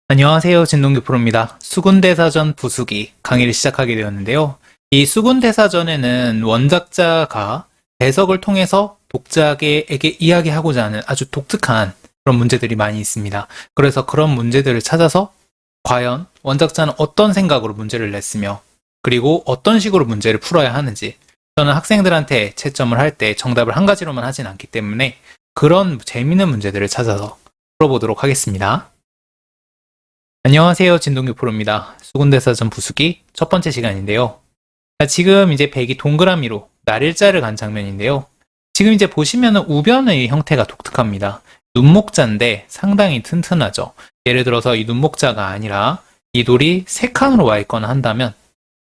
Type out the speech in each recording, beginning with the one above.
안녕하세요. 진동규 프로입니다. 수군대사전 부수기 강의를 시작하게 되었는데요. 이 수군대사전에는 원작자가 해석을 통해서 독자에게 이야기하고자 하는 아주 독특한 그런 문제들이 많이 있습니다. 그래서 그런 문제들을 찾아서 과연 원작자는 어떤 생각으로 문제를 냈으며 그리고 어떤 식으로 문제를 풀어야 하는지, 저는 학생들한테 채점을 할 때 정답을 한 가지로만 하진 않기 때문에 그런 재미있는 문제들을 찾아서 풀어보도록 하겠습니다. 안녕하세요. 진동규 프로입니다. 수군대사전 부수기 첫 번째 시간인데요. 지금 이제 백이 동그라미로 날일자를 간 장면인데요. 지금 이제 보시면은 우변의 형태가 독특합니다. 눈목자인데 상당히 튼튼하죠. 예를 들어서 이 눈목자가 아니라 이 돌이 세 칸으로 와 있거나 한다면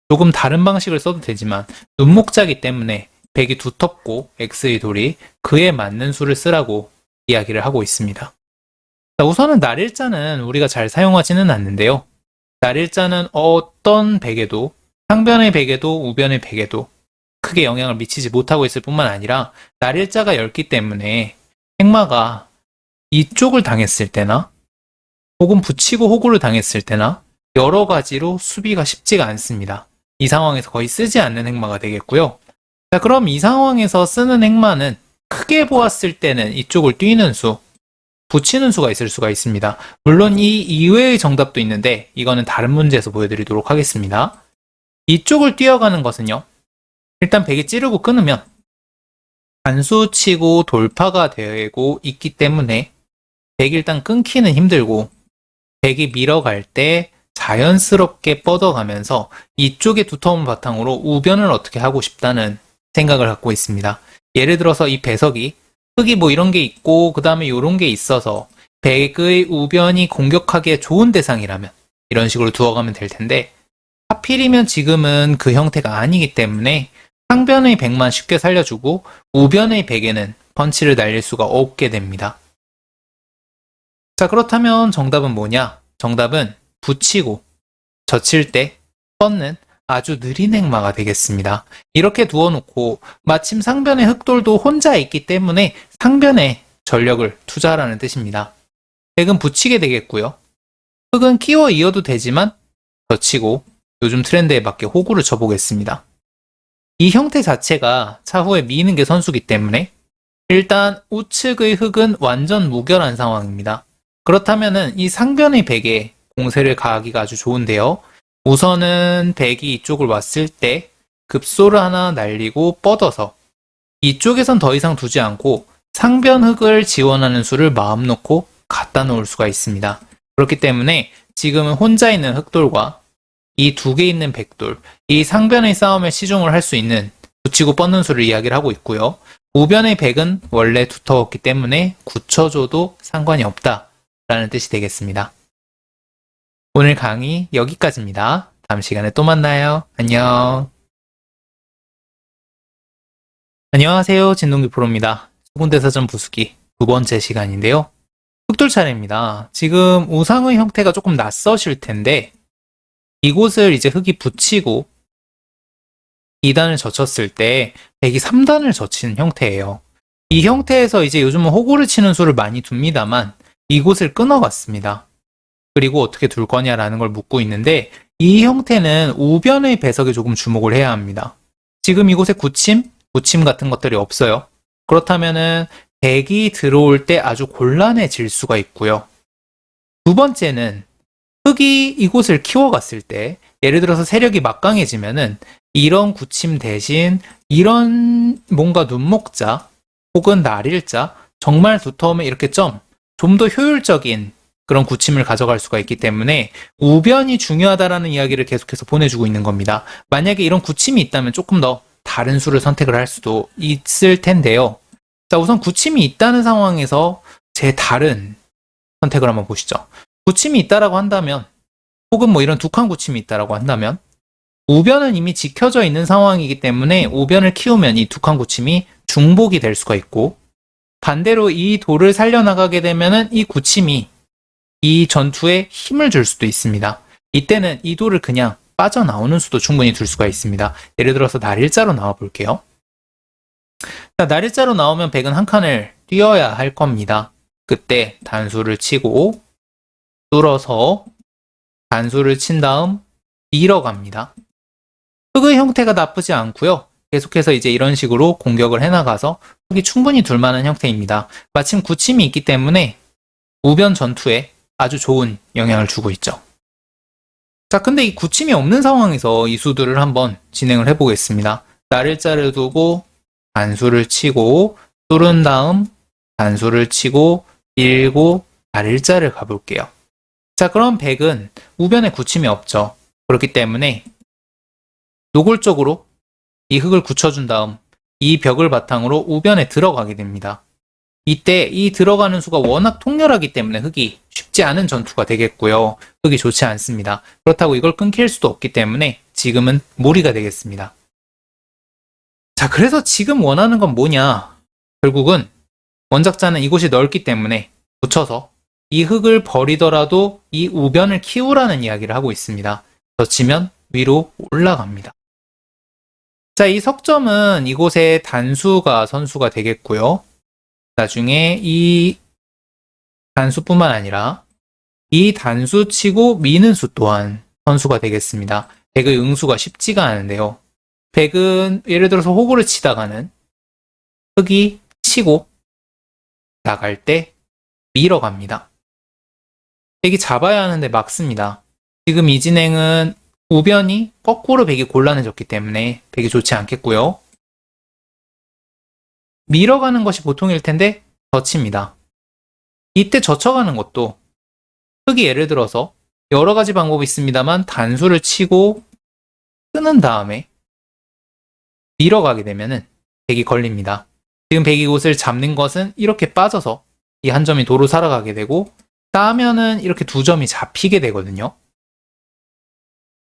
조금 다른 방식을 써도 되지만 눈목자기 때문에 백이 두텁고 X의 돌이 그에 맞는 수를 쓰라고 이야기를 하고 있습니다. 우선은 날일자는 우리가 잘 사용하지는 않는데요. 날일자는 어떤 백에도, 상변의 백에도 우변의 백에도 크게 영향을 미치지 못하고 있을 뿐만 아니라 날일자가 엷기 때문에 행마가 이쪽을 당했을 때나 혹은 붙이고 호구를 당했을 때나 여러 가지로 수비가 쉽지가 않습니다. 이 상황에서 거의 쓰지 않는 행마가 되겠고요. 자, 그럼 이 상황에서 쓰는 행마는 크게 보았을 때는 이쪽을 뛰는 수, 붙이는 수가 있을 수가 있습니다. 물론 이 이외의 정답도 있는데 이거는 다른 문제에서 보여드리도록 하겠습니다. 이쪽을 뛰어가는 것은요. 일단 백이 찌르고 끊으면 단수 치고 돌파가 되고 있기 때문에 백이 일단 끊기는 힘들고 백이 밀어갈 때 자연스럽게 뻗어가면서 이쪽의 두터운 바탕으로 우변을 어떻게 하고 싶다는 생각을 갖고 있습니다. 예를 들어서 이 배석이 흙이 뭐 이런 게 있고 그 다음에 이런 게 있어서 백의 우변이 공격하기에 좋은 대상이라면 이런 식으로 두어가면 될 텐데, 하필이면 지금은 그 형태가 아니기 때문에 상변의 백만 쉽게 살려주고 우변의 백에는 펀치를 날릴 수가 없게 됩니다. 자, 그렇다면 정답은 뭐냐? 정답은 붙이고 젖힐 때 뻗는 아주 느린 행마가 되겠습니다. 이렇게 두어놓고 마침 상변의 흑돌도 혼자 있기 때문에 상변에 전력을 투자하라는 뜻입니다. 백은 붙이게 되겠고요. 흑은 끼워 이어도 되지만 젖히고 요즘 트렌드에 맞게 호구를 쳐보겠습니다. 이 형태 자체가 차후에 미는 게 선수기 때문에 일단 우측의 흑은 완전 무결한 상황입니다. 그렇다면은 이 상변의 백에 공세를 가하기가 아주 좋은데요. 우선은 백이 이쪽을 왔을 때 급소를 하나 날리고 뻗어서 이쪽에선 더 이상 두지 않고 상변 흑을 지원하는 수를 마음 놓고 갖다 놓을 수가 있습니다. 그렇기 때문에 지금은 혼자 있는 흑돌과 이 두 개 있는 백돌, 이 상변의 싸움에 시중을 할 수 있는 붙이고 뻗는 수를 이야기를 하고 있고요. 우변의 백은 원래 두터웠기 때문에 굳혀줘도 상관이 없다라는 뜻이 되겠습니다. 오늘 강의 여기까지입니다. 다음 시간에 또 만나요. 안녕. 안녕하세요. 진동규 프로입니다. 수군대사전 부수기 두 번째 시간인데요. 흑돌 차례입니다. 지금 우상의 형태가 조금 낯서실 텐데 이곳을 이제 흑이 붙이고 2단을 젖혔을 때 백이 3단을 젖히는 형태예요. 이 형태에서 이제 요즘은 호구를 치는 수를 많이 둡니다만 이곳을 끊어갔습니다. 그리고 어떻게 둘 거냐라는 걸 묻고 있는데, 이 형태는 우변의 배석에 조금 주목을 해야 합니다. 지금 이곳에 붙임 같은 것들이 없어요. 그렇다면은 백이 들어올 때 아주 곤란해질 수가 있고요. 두 번째는 흑이 이곳을 키워갔을 때, 예를 들어서 세력이 막강해지면은 이런 굳힘 대신 이런 뭔가 눈목자 혹은 날일자, 정말 두터우면 이렇게 좀 더 효율적인 그런 굳힘을 가져갈 수가 있기 때문에 우변이 중요하다라는 이야기를 계속해서 보내주고 있는 겁니다. 만약에 이런 굳힘이 있다면 조금 더 다른 수를 선택을 할 수도 있을 텐데요. 자, 우선 굳힘이 있다는 상황에서 제 다른 선택을 한번 보시죠. 굳힘이 있다라고 한다면, 혹은 뭐 이런 두 칸 굳힘이 있다라고 한다면 우변은 이미 지켜져 있는 상황이기 때문에 우변을 키우면 이 두 칸 굳힘이 중복이 될 수가 있고, 반대로 이 돌을 살려나가게 되면은 이 굳힘이 이 전투에 힘을 줄 수도 있습니다. 이때는 이 돌을 그냥 빠져나오는 수도 충분히 둘 수가 있습니다. 예를 들어서 날일자로 나와 볼게요. 자, 날일자로 나오면 백은 한 칸을 뛰어야 할 겁니다. 그때 단수를 치고 뚫어서 단수를 친 다음 밀어갑니다. 흙의 형태가 나쁘지 않고요. 계속해서 이제 이런 식으로 공격을 해나가서 흙이 충분히 둘만한 형태입니다. 마침 굳힘이 있기 때문에 우변 전투에 아주 좋은 영향을 주고 있죠. 자, 근데 이 굳힘이 없는 상황에서 이 수들을 한번 진행을 해보겠습니다. 날일자를 두고 단수를 치고 뚫은 다음 단수를 치고 밀고 날일자를 가볼게요. 자, 그럼 백은 우변에 굳힘이 없죠. 그렇기 때문에 노골적으로 이 흙을 굳혀준 다음 이 벽을 바탕으로 우변에 들어가게 됩니다. 이때 이 들어가는 수가 워낙 통렬하기 때문에 흙이 쉽지 않은 전투가 되겠고요. 흙이 좋지 않습니다. 그렇다고 이걸 끊길 수도 없기 때문에 지금은 무리가 되겠습니다. 자, 그래서 지금 원하는 건 뭐냐? 결국은 원작자는 이곳이 넓기 때문에 붙여서 이 흙을 버리더라도 이 우변을 키우라는 이야기를 하고 있습니다. 젖히면 위로 올라갑니다. 자, 이 석점은 이곳에 단수가 선수가 되겠고요. 나중에 이 단수뿐만 아니라 이 단수 치고 미는 수 또한 선수가 되겠습니다. 백의 응수가 쉽지가 않은데요. 백은 예를 들어서 호구를 치다가는 흙이 치고 나갈 때 밀어갑니다. 백이 잡아야 하는데 막습니다. 지금 이 진행은 우변이 거꾸로 백이 곤란해졌기 때문에 백이 좋지 않겠고요. 밀어가는 것이 보통일 텐데 젖힙니다. 이때 젖혀가는 것도 흙이 예를 들어서 여러 가지 방법이 있습니다만 단수를 치고 끊은 다음에 밀어가게 되면은 백이 걸립니다. 지금 백이 이곳을 잡는 것은 이렇게 빠져서 이 한 점이 도로 살아가게 되고 따면은 이렇게 두 점이 잡히게 되거든요.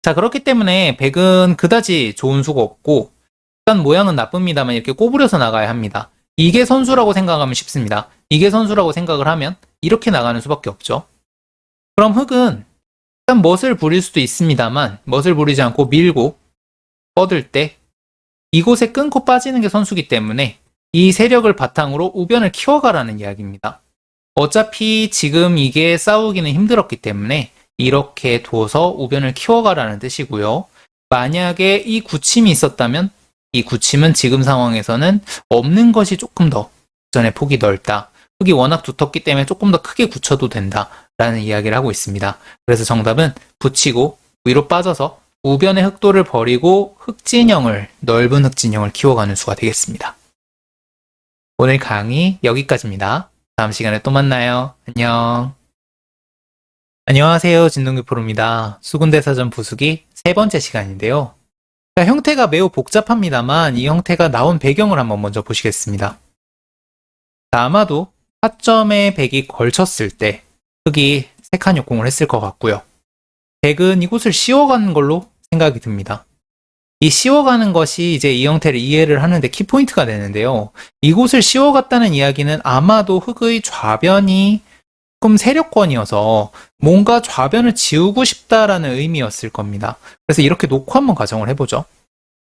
자, 그렇기 때문에 백은 그다지 좋은 수가 없고 일단 모양은 나쁩니다만 이렇게 꼬부려서 나가야 합니다. 이게 선수라고 생각하면 쉽습니다. 이게 선수라고 생각을 하면 이렇게 나가는 수밖에 없죠. 그럼 흙은 일단 멋을 부릴 수도 있습니다만 멋을 부리지 않고 밀고 뻗을 때 이곳에 끊고 빠지는 게 선수기 때문에 이 세력을 바탕으로 우변을 키워가라는 이야기입니다. 어차피 지금 이게 싸우기는 힘들었기 때문에 이렇게 둬서 우변을 키워가라는 뜻이고요. 만약에 이 굳힘이 있었다면 이 굳힘은 지금 상황에서는 없는 것이 조금 더 전에 폭이 넓다. 흙이 워낙 두텁기 때문에 조금 더 크게 굳혀도 된다라는 이야기를 하고 있습니다. 그래서 정답은 붙이고 위로 빠져서 우변의 흙돌을 버리고 흙진영을, 넓은 흙진영을 키워가는 수가 되겠습니다. 오늘 강의 여기까지입니다. 다음 시간에 또 만나요. 안녕. 안녕하세요. 진동규 프로입니다. 수군대사전 부수기 세 번째 시간인데요. 형태가 매우 복잡합니다만 이 형태가 나온 배경을 한번 먼저 보시겠습니다. 아마도 4점에 백이 걸쳤을 때 흙이 3칸 역공을 했을 것 같고요. 백은 이곳을 씌워가는 걸로 생각이 듭니다. 이 씌워가는 것이 이제 이 형태를 이해를 하는데 키포인트가 되는데요. 이곳을 씌워갔다는 이야기는 아마도 흙의 좌변이 조금 세력권이어서 뭔가 좌변을 지우고 싶다라는 의미였을 겁니다. 그래서 이렇게 놓고 한번 가정을 해보죠.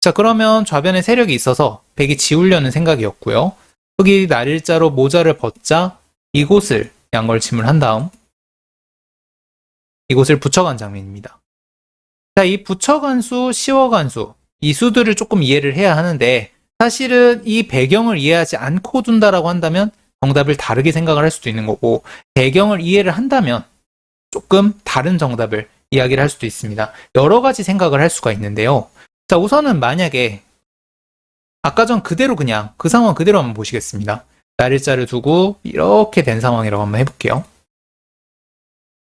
자, 그러면 좌변에 세력이 있어서 백이 지우려는 생각이었고요. 흙이 날일자로 모자를 벗자 이곳을 양걸침을 한 다음 이곳을 붙여간 장면입니다. 자, 이 붙여간 수, 씌워간 수, 이 수들을 조금 이해를 해야 하는데 사실은 이 배경을 이해하지 않고 둔다라고 한다면 정답을 다르게 생각을 할 수도 있는 거고 배경을 이해를 한다면 조금 다른 정답을 이야기를 할 수도 있습니다. 여러 가지 생각을 할 수가 있는데요. 자, 우선은 만약에 아까 전 그대로 그냥 그 상황 그대로 한번 보시겠습니다. 날일자를 두고 이렇게 된 상황이라고 한번 해볼게요.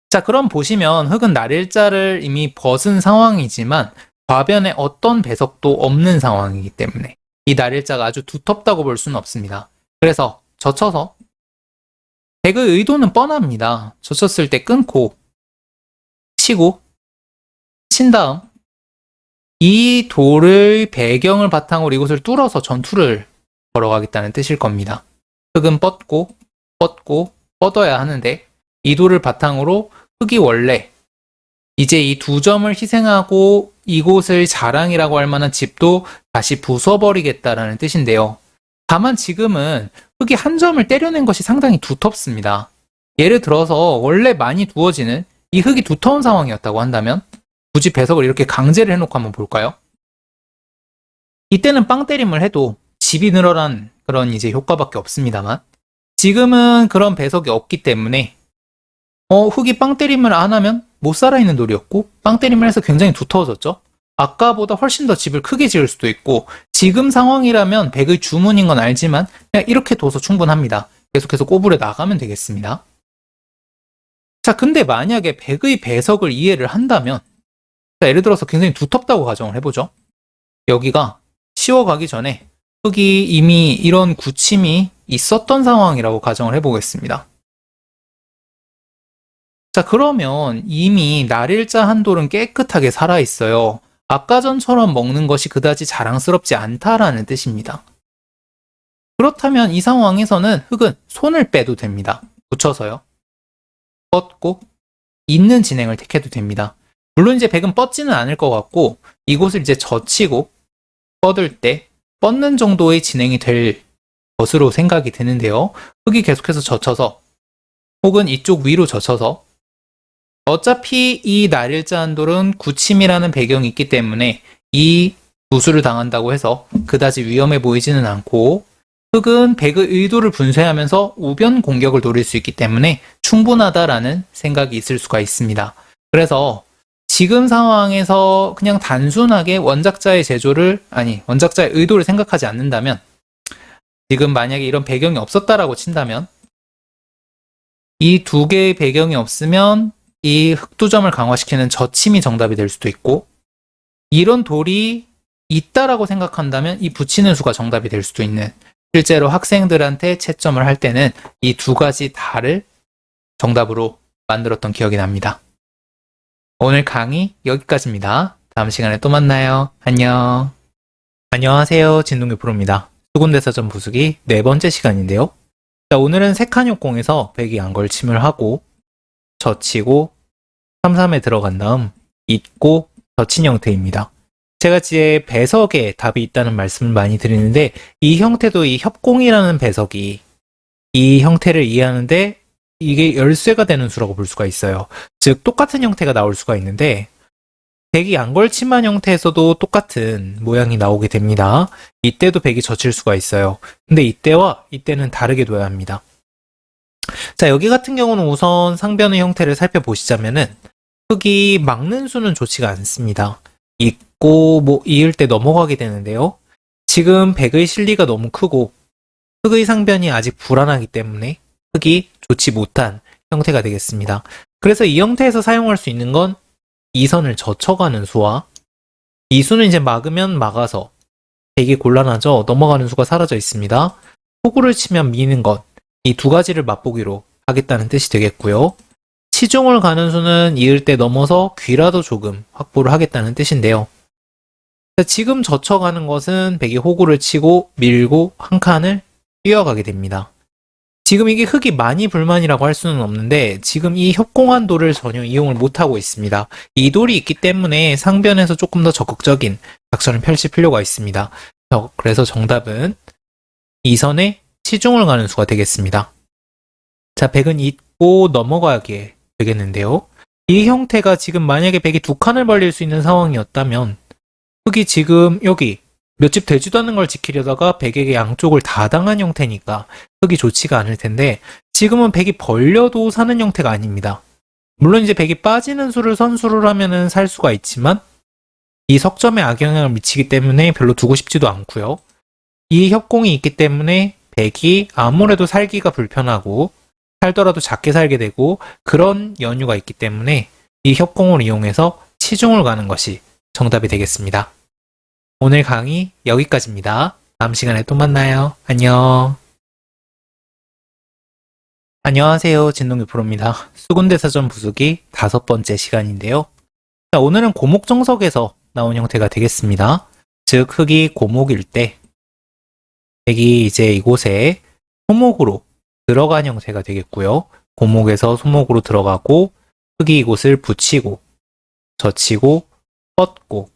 자, 그럼 보시면 흙은 날일자를 이미 벗은 상황이지만 좌변에 어떤 배석도 없는 상황이기 때문에 이 날일자가 아주 두텁다고 볼 수는 없습니다. 그래서 젖혀서 백의 의도는 뻔합니다. 젖혔을 때 끊고 치고 친 다음 이 돌의 배경을 바탕으로 이곳을 뚫어서 전투를 걸어가겠다는 뜻일 겁니다. 흙은 뻗고 뻗어야 하는데 이 돌을 바탕으로 흙이 원래 이제 이 두 점을 희생하고 이곳을 자랑이라고 할 만한 집도 다시 부숴버리겠다라는 뜻인데요. 다만 지금은 흙이 한 점을 때려낸 것이 상당히 두텁습니다. 예를 들어서 원래 많이 두어지는 이 흙이 두터운 상황이었다고 한다면 굳이 배석을 이렇게 강제를 해놓고 한번 볼까요? 이때는 빵 때림을 해도 집이 늘어난 그런 이제 효과밖에 없습니다만 지금은 그런 배석이 없기 때문에 흙이 빵 때림을 안 하면 못 살아있는 돌이었고 빵 때림을 해서 굉장히 두터워졌죠. 아까보다 훨씬 더 집을 크게 지을 수도 있고 지금 상황이라면 백의 주문인 건 알지만 그냥 이렇게 둬서 충분합니다. 계속해서 꼬부려 나가면 되겠습니다. 자, 근데 만약에 백의 배석을 이해를 한다면 자, 예를 들어서 굉장히 두텁다고 가정을 해보죠. 여기가 씌워가기 전에 흙이 이미 이런 굳힘이 있었던 상황이라고 가정을 해보겠습니다. 자, 그러면 이미 날일자 한 돌은 깨끗하게 살아있어요. 아까 전처럼 먹는 것이 그다지 자랑스럽지 않다라는 뜻입니다. 그렇다면 이 상황에서는 흙은 손을 빼도 됩니다. 붙여서요. 뻗고 있는 진행을 택해도 됩니다. 물론 이제 백은 뻗지는 않을 것 같고 이곳을 이제 젖히고 뻗을 때 뻗는 정도의 진행이 될 것으로 생각이 드는데요. 흙이 계속해서 젖혀서 혹은 이쪽 위로 젖혀서 어차피 이 날일자 한돌은 굳힘이라는 배경이 있기 때문에 이 부수를 당한다고 해서 그다지 위험해 보이지는 않고 흙은 백의 의도를 분쇄하면서 우변 공격을 노릴 수 있기 때문에 충분하다라는 생각이 있을 수가 있습니다. 그래서 지금 상황에서 그냥 단순하게 원작자의 의도를 생각하지 않는다면 지금 만약에 이런 배경이 없었다라고 친다면 이 두 개의 배경이 없으면 이 흑두점을 강화시키는 젖힘이 정답이 될 수도 있고 이런 돌이 있다라고 생각한다면 이 붙이는 수가 정답이 될 수도 있는 실제로 학생들한테 채점을 할 때는 이 두 가지 다를 정답으로 만들었던 기억이 납니다. 오늘 강의 여기까지입니다. 다음 시간에 또 만나요. 안녕. 안녕하세요. 진동규 프로입니다. 수군대사전 부수기 네 번째 시간인데요. 자, 오늘은 세칸육공에서 백이 안걸침을 하고 젖히고 3-3에 들어간 다음 잇고 젖힌 형태입니다. 제가 이제 배석에 답이 있다는 말씀을 많이 드리는데 이 형태도 이 협공이라는 배석이 이 형태를 이해하는데 이게 열쇠가 되는 수라고 볼 수가 있어요. 즉 똑같은 형태가 나올 수가 있는데 백이 안걸침한 형태에서도 똑같은 모양이 나오게 됩니다. 이때도 백이 젖힐 수가 있어요. 근데 이때와 이때는 다르게 둬야 합니다. 자, 여기 같은 경우는 우선 상변의 형태를 살펴보시자면은 흙이 막는 수는 좋지가 않습니다. 있고 이을 때 넘어가게 되는데요. 지금 백의 실리가 너무 크고 흙의 상변이 아직 불안하기 때문에 흙이 좋지 못한 형태가 되겠습니다. 그래서 이 형태에서 사용할 수 있는 건 이 선을 젖혀가는 수와 이 수는 이제 막으면 막아서 백이 곤란하죠. 넘어가는 수가 사라져 있습니다. 호구를 치면 미는 것, 이 두 가지를 맛보기로 하겠다는 뜻이 되겠고요. 치중을 가는 수는 이을 때 넘어서 귀라도 조금 확보를 하겠다는 뜻인데요. 지금 젖혀가는 것은 백이 호구를 치고 밀고 한 칸을 뛰어가게 됩니다. 지금 이게 흙이 많이 불만이라고 할 수는 없는데 지금 이 협공한 돌을 전혀 이용을 못하고 있습니다. 이 돌이 있기 때문에 상변에서 조금 더 적극적인 작전을 펼칠 필요가 있습니다. 그래서 정답은 이 선에 치중을 가는 수가 되겠습니다. 자, 백은 잇고 넘어가게 되겠는데요. 이 형태가 지금 만약에 백이 두 칸을 벌릴 수 있는 상황이었다면 흙이 지금 여기 몇 집 되지도 않는 걸 지키려다가 백에게 양쪽을 다 당한 형태니까 흙이 좋지가 않을 텐데 지금은 백이 벌려도 사는 형태가 아닙니다. 물론 이제 백이 빠지는 수를 선수를 하면은 살 수가 있지만 이 석점에 악영향을 미치기 때문에 별로 두고 싶지도 않고요. 이 협공이 있기 때문에 백이 아무래도 살기가 불편하고 살더라도 작게 살게 되고 그런 연유가 있기 때문에 이 협공을 이용해서 치중을 가는 것이 정답이 되겠습니다. 오늘 강의 여기까지입니다. 다음 시간에 또 만나요. 안녕. 안녕하세요. 진동규 프로입니다. 수군대사전 부수기 5번째 시간인데요. 자, 오늘은 고목정석에서 나온 형태가 되겠습니다. 즉 흙이 고목일 때 백이 이제 이곳에 소목으로 들어간 형태가 되겠고요. 고목에서 소목으로 들어가고 흙이 이곳을 붙이고 젖히고 뻗고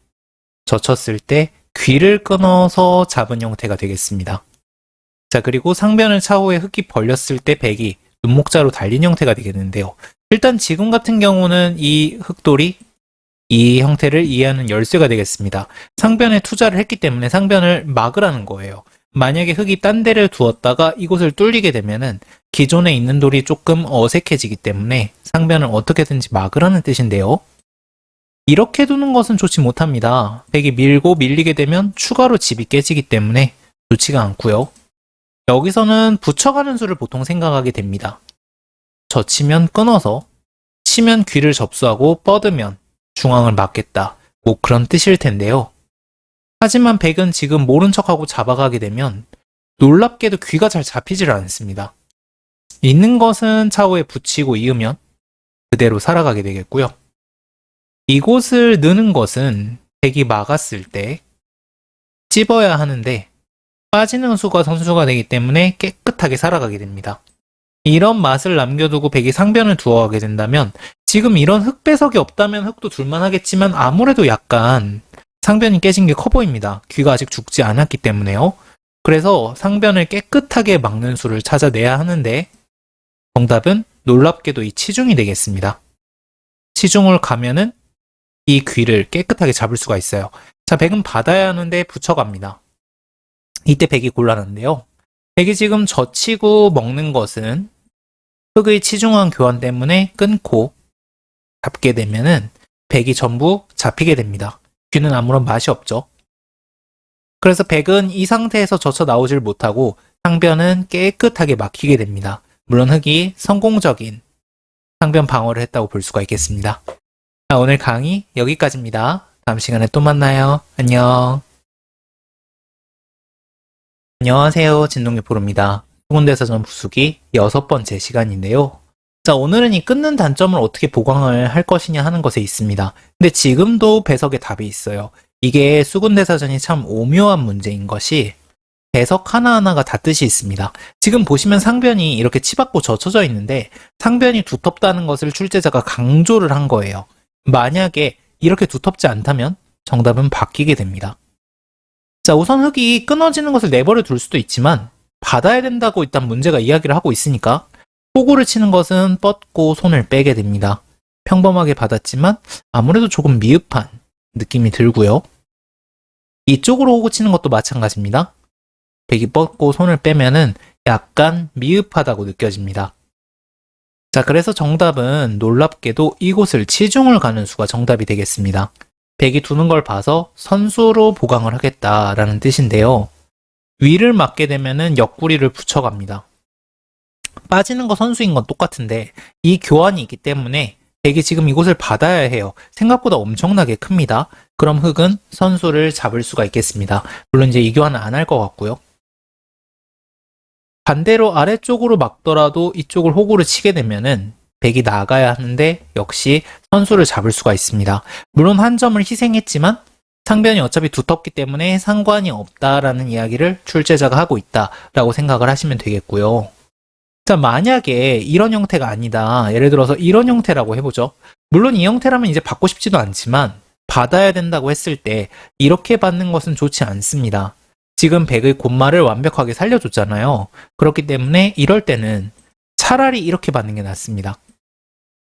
젖혔을 때 귀를 끊어서 잡은 형태가 되겠습니다. 자, 그리고 상변을 차후에 흙이 벌렸을 때 백이 눈목자로 달린 형태가 되겠는데요. 일단 지금 같은 경우는 이 흑돌이 이 형태를 이해하는 열쇠가 되겠습니다. 상변에 투자를 했기 때문에 상변을 막으라는 거예요. 만약에 흙이 딴 데를 두었다가 이곳을 뚫리게 되면은 기존에 있는 돌이 조금 어색해지기 때문에 상변을 어떻게든지 막으라는 뜻인데요. 이렇게 두는 것은 좋지 못합니다. 백이 밀고 밀리게 되면 추가로 집이 깨지기 때문에 좋지가 않고요. 여기서는 붙여가는 수를 보통 생각하게 됩니다. 젖히면 끊어서, 치면 귀를 접수하고 뻗으면 중앙을 막겠다. 뭐 그런 뜻일 텐데요. 하지만 백은 지금 모른 척하고 잡아가게 되면 놀랍게도 귀가 잘 잡히질 않습니다. 있는 것은 차후에 붙이고 이으면 그대로 살아가게 되겠고요. 이곳을 느는 것은 백이 막았을 때 찝어야 하는데 빠지는 수가 선수가 되기 때문에 깨끗하게 살아가게 됩니다. 이런 맛을 남겨두고 백이 상변을 두어가게 된다면 지금 이런 흙 배석이 없다면 흙도 둘만 하겠지만 아무래도 약간 상변이 깨진 게 커 보입니다. 귀가 아직 죽지 않았기 때문에요. 그래서 상변을 깨끗하게 막는 수를 찾아내야 하는데 정답은 놀랍게도 이 치중이 되겠습니다. 치중을 가면은 이 귀를 깨끗하게 잡을 수가 있어요. 자, 백은 받아야 하는데 붙여갑니다. 이때 백이 곤란한데요. 백이 지금 젖히고 먹는 것은 흙의 치중한 교환 때문에 끊고 잡게 되면은 백이 전부 잡히게 됩니다. 귀는 아무런 맛이 없죠. 그래서 백은 이 상태에서 젖혀 나오질 못하고 상변은 깨끗하게 막히게 됩니다. 물론 흙이 성공적인 상변 방어를 했다고 볼 수가 있겠습니다. 자, 오늘 강의 여기까지입니다. 다음 시간에 또 만나요. 안녕. 안녕하세요. 진동규 프로입니다. 수군대사전 부수기 6번째 시간인데요. 자, 오늘은 이 끊는 단점을 어떻게 보강을 할 것이냐 하는 것에 있습니다. 근데 지금도 배석에 답이 있어요. 이게 수군대사전이 참 오묘한 문제인 것이 배석 하나하나가 다 뜻이 있습니다. 지금 보시면 상변이 이렇게 치받고 젖혀져 있는데 상변이 두텁다는 것을 출제자가 강조를 한 거예요. 만약에 이렇게 두텁지 않다면 정답은 바뀌게 됩니다. 자, 우선 흙이 끊어지는 것을 내버려 둘 수도 있지만 받아야 된다고 일단 문제가 이야기를 하고 있으니까 호구를 치는 것은 뻗고 손을 빼게 됩니다. 평범하게 받았지만 아무래도 조금 미흡한 느낌이 들고요. 이쪽으로 호구 치는 것도 마찬가지입니다. 백이 뻗고 손을 빼면은 약간 미흡하다고 느껴집니다. 자, 그래서 정답은 놀랍게도 이곳을 치중을 가는 수가 정답이 되겠습니다. 백이 두는 걸 봐서 선수로 보강을 하겠다라는 뜻인데요. 위를 맞게 되면은 옆구리를 붙여갑니다. 빠지는 거 선수인 건 똑같은데 이 교환이 있기 때문에 백이 지금 이곳을 받아야 해요. 생각보다 엄청나게 큽니다. 그럼 흙은 선수를 잡을 수가 있겠습니다. 물론 이제 이 교환은 안 할 것 같고요. 반대로 아래쪽으로 막더라도 이쪽을 호구를 치게 되면은 백이 나가야 하는데 역시 선수를 잡을 수가 있습니다. 물론 한 점을 희생했지만 상변이 어차피 두텁기 때문에 상관이 없다라는 이야기를 출제자가 하고 있다라고 생각을 하시면 되겠고요. 자, 만약에 이런 형태가 아니다. 예를 들어서 이런 형태라고 해보죠. 물론 이 형태라면 이제 받고 싶지도 않지만 받아야 된다고 했을 때 이렇게 받는 것은 좋지 않습니다. 지금 백의 곶말을 완벽하게 살려줬잖아요. 그렇기 때문에 이럴 때는 차라리 이렇게 받는 게 낫습니다.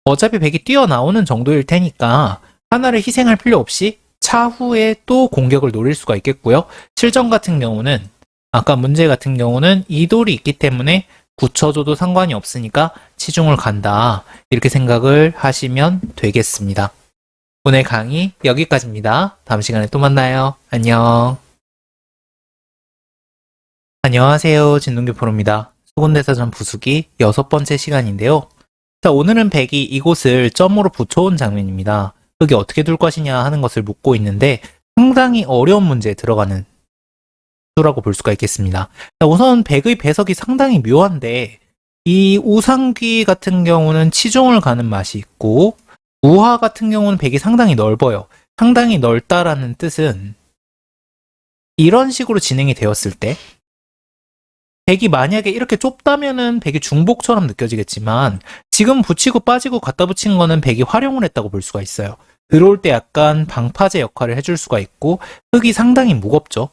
어차피 백이 뛰어나오는 정도일 테니까 하나를 희생할 필요 없이 차후에 또 공격을 노릴 수가 있겠고요. 실전 같은 경우는 아까 문제 같은 경우는 이 돌이 있기 때문에 굳혀줘도 상관이 없으니까 치중을 간다. 이렇게 생각을 하시면 되겠습니다. 오늘 강의 여기까지입니다. 다음 시간에 또 만나요. 안녕. 안녕하세요. 진동규 프로입니다. 수군대사전 부수기 6번째 시간인데요. 자, 오늘은 백이 이곳을 점으로 붙여온 장면입니다. 흙이 어떻게 둘 것이냐 하는 것을 묻고 있는데 상당히 어려운 문제에 들어가는 수라고 볼 수가 있겠습니다. 자, 우선 백의 배석이 상당히 묘한데 이 우상귀 같은 경우는 치중을 가는 맛이 있고 우하 같은 경우는 백이 상당히 넓어요. 상당히 넓다라는 뜻은 이런 식으로 진행이 되었을 때 백이 만약에 이렇게 좁다면은 백이 중복처럼 느껴지겠지만 지금 붙이고 빠지고 갖다 붙인 거는 백이 활용을 했다고 볼 수가 있어요. 들어올 때 약간 방파제 역할을 해줄 수가 있고 흙이 상당히 무겁죠.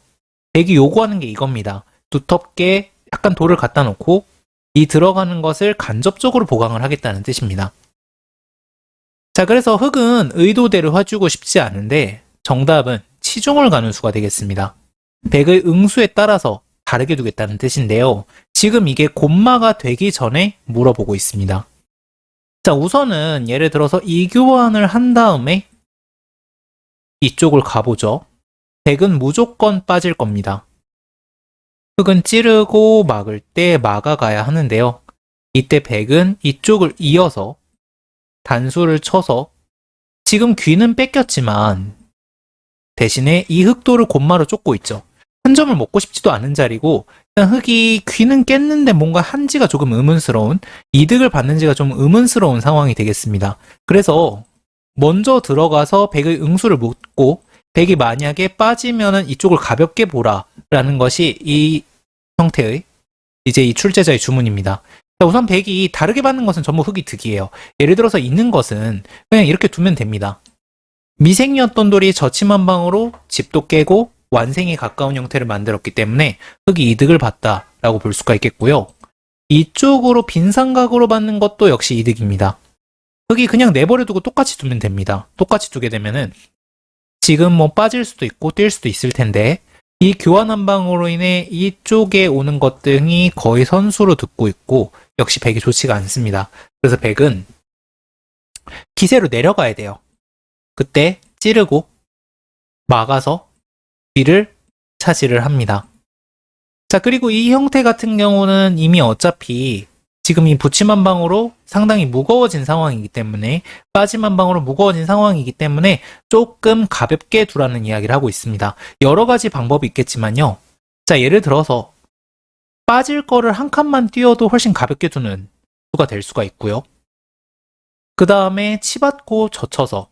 백이 요구하는 게 이겁니다. 두텁게 약간 돌을 갖다 놓고 이 들어가는 것을 간접적으로 보강을 하겠다는 뜻입니다. 자, 그래서 흑은 의도대로 해주고 싶지 않은데 정답은 치중을 가는 수가 되겠습니다. 백의 응수에 따라서 다르게 두겠다는 뜻인데요. 지금 이게 곰마가 되기 전에 물어보고 있습니다. 자, 우선은 예를 들어서 이교환을 한 다음에 이쪽을 가보죠. 백은 무조건 빠질 겁니다. 흑은 찌르고 막을 때 막아가야 하는데요. 이때 백은 이쪽을 이어서 단수를 쳐서 지금 귀는 뺏겼지만 대신에 이 흑도를 곰마로 쫓고 있죠. 한 점을 먹고 싶지도 않은 자리고 일단 흑이 귀는 깼는데 뭔가 한지가 조금 의문스러운, 이득을 받는지가 좀 의문스러운 상황이 되겠습니다. 그래서 먼저 들어가서 백의 응수를 묻고 백이 만약에 빠지면은 이쪽을 가볍게 보라 라는 것이 이 형태의 이제 이 출제자의 주문입니다. 자, 우선 백이 다르게 받는 것은 전부 흑이 득이에요. 예를 들어서 있는 것은 그냥 이렇게 두면 됩니다. 미생이었던 돌이 저침한 방으로 집도 깨고 완생에 가까운 형태를 만들었기 때문에 흑이 이득을 봤다라고 볼 수가 있겠고요. 이쪽으로 빈삼각으로 받는 것도 역시 이득입니다. 흑이 그냥 내버려 두고 똑같이 두면 됩니다. 똑같이 두게 되면은 지금 뭐 빠질 수도 있고 뛸 수도 있을 텐데 이 교환 한 방으로 인해 이쪽에 오는 것 등이 거의 선수로 듣고 있고 역시 백이 좋지가 않습니다. 그래서 백은 기세로 내려가야 돼요. 그때 찌르고 막아서 뒤를 차지를 합니다. 자, 그리고 이 형태 같은 경우는 이미 어차피 지금 이 붙임 한 방으로 상당히 무거워진 상황이기 때문에 빠짐 한 방으로 무거워진 상황이기 때문에 조금 가볍게 두라는 이야기를 하고 있습니다. 여러 가지 방법이 있겠지만요. 자, 예를 들어서 빠질 거를 한 칸만 띄워도 훨씬 가볍게 두는 수가 될 수가 있고요. 그 다음에 치받고 젖혀서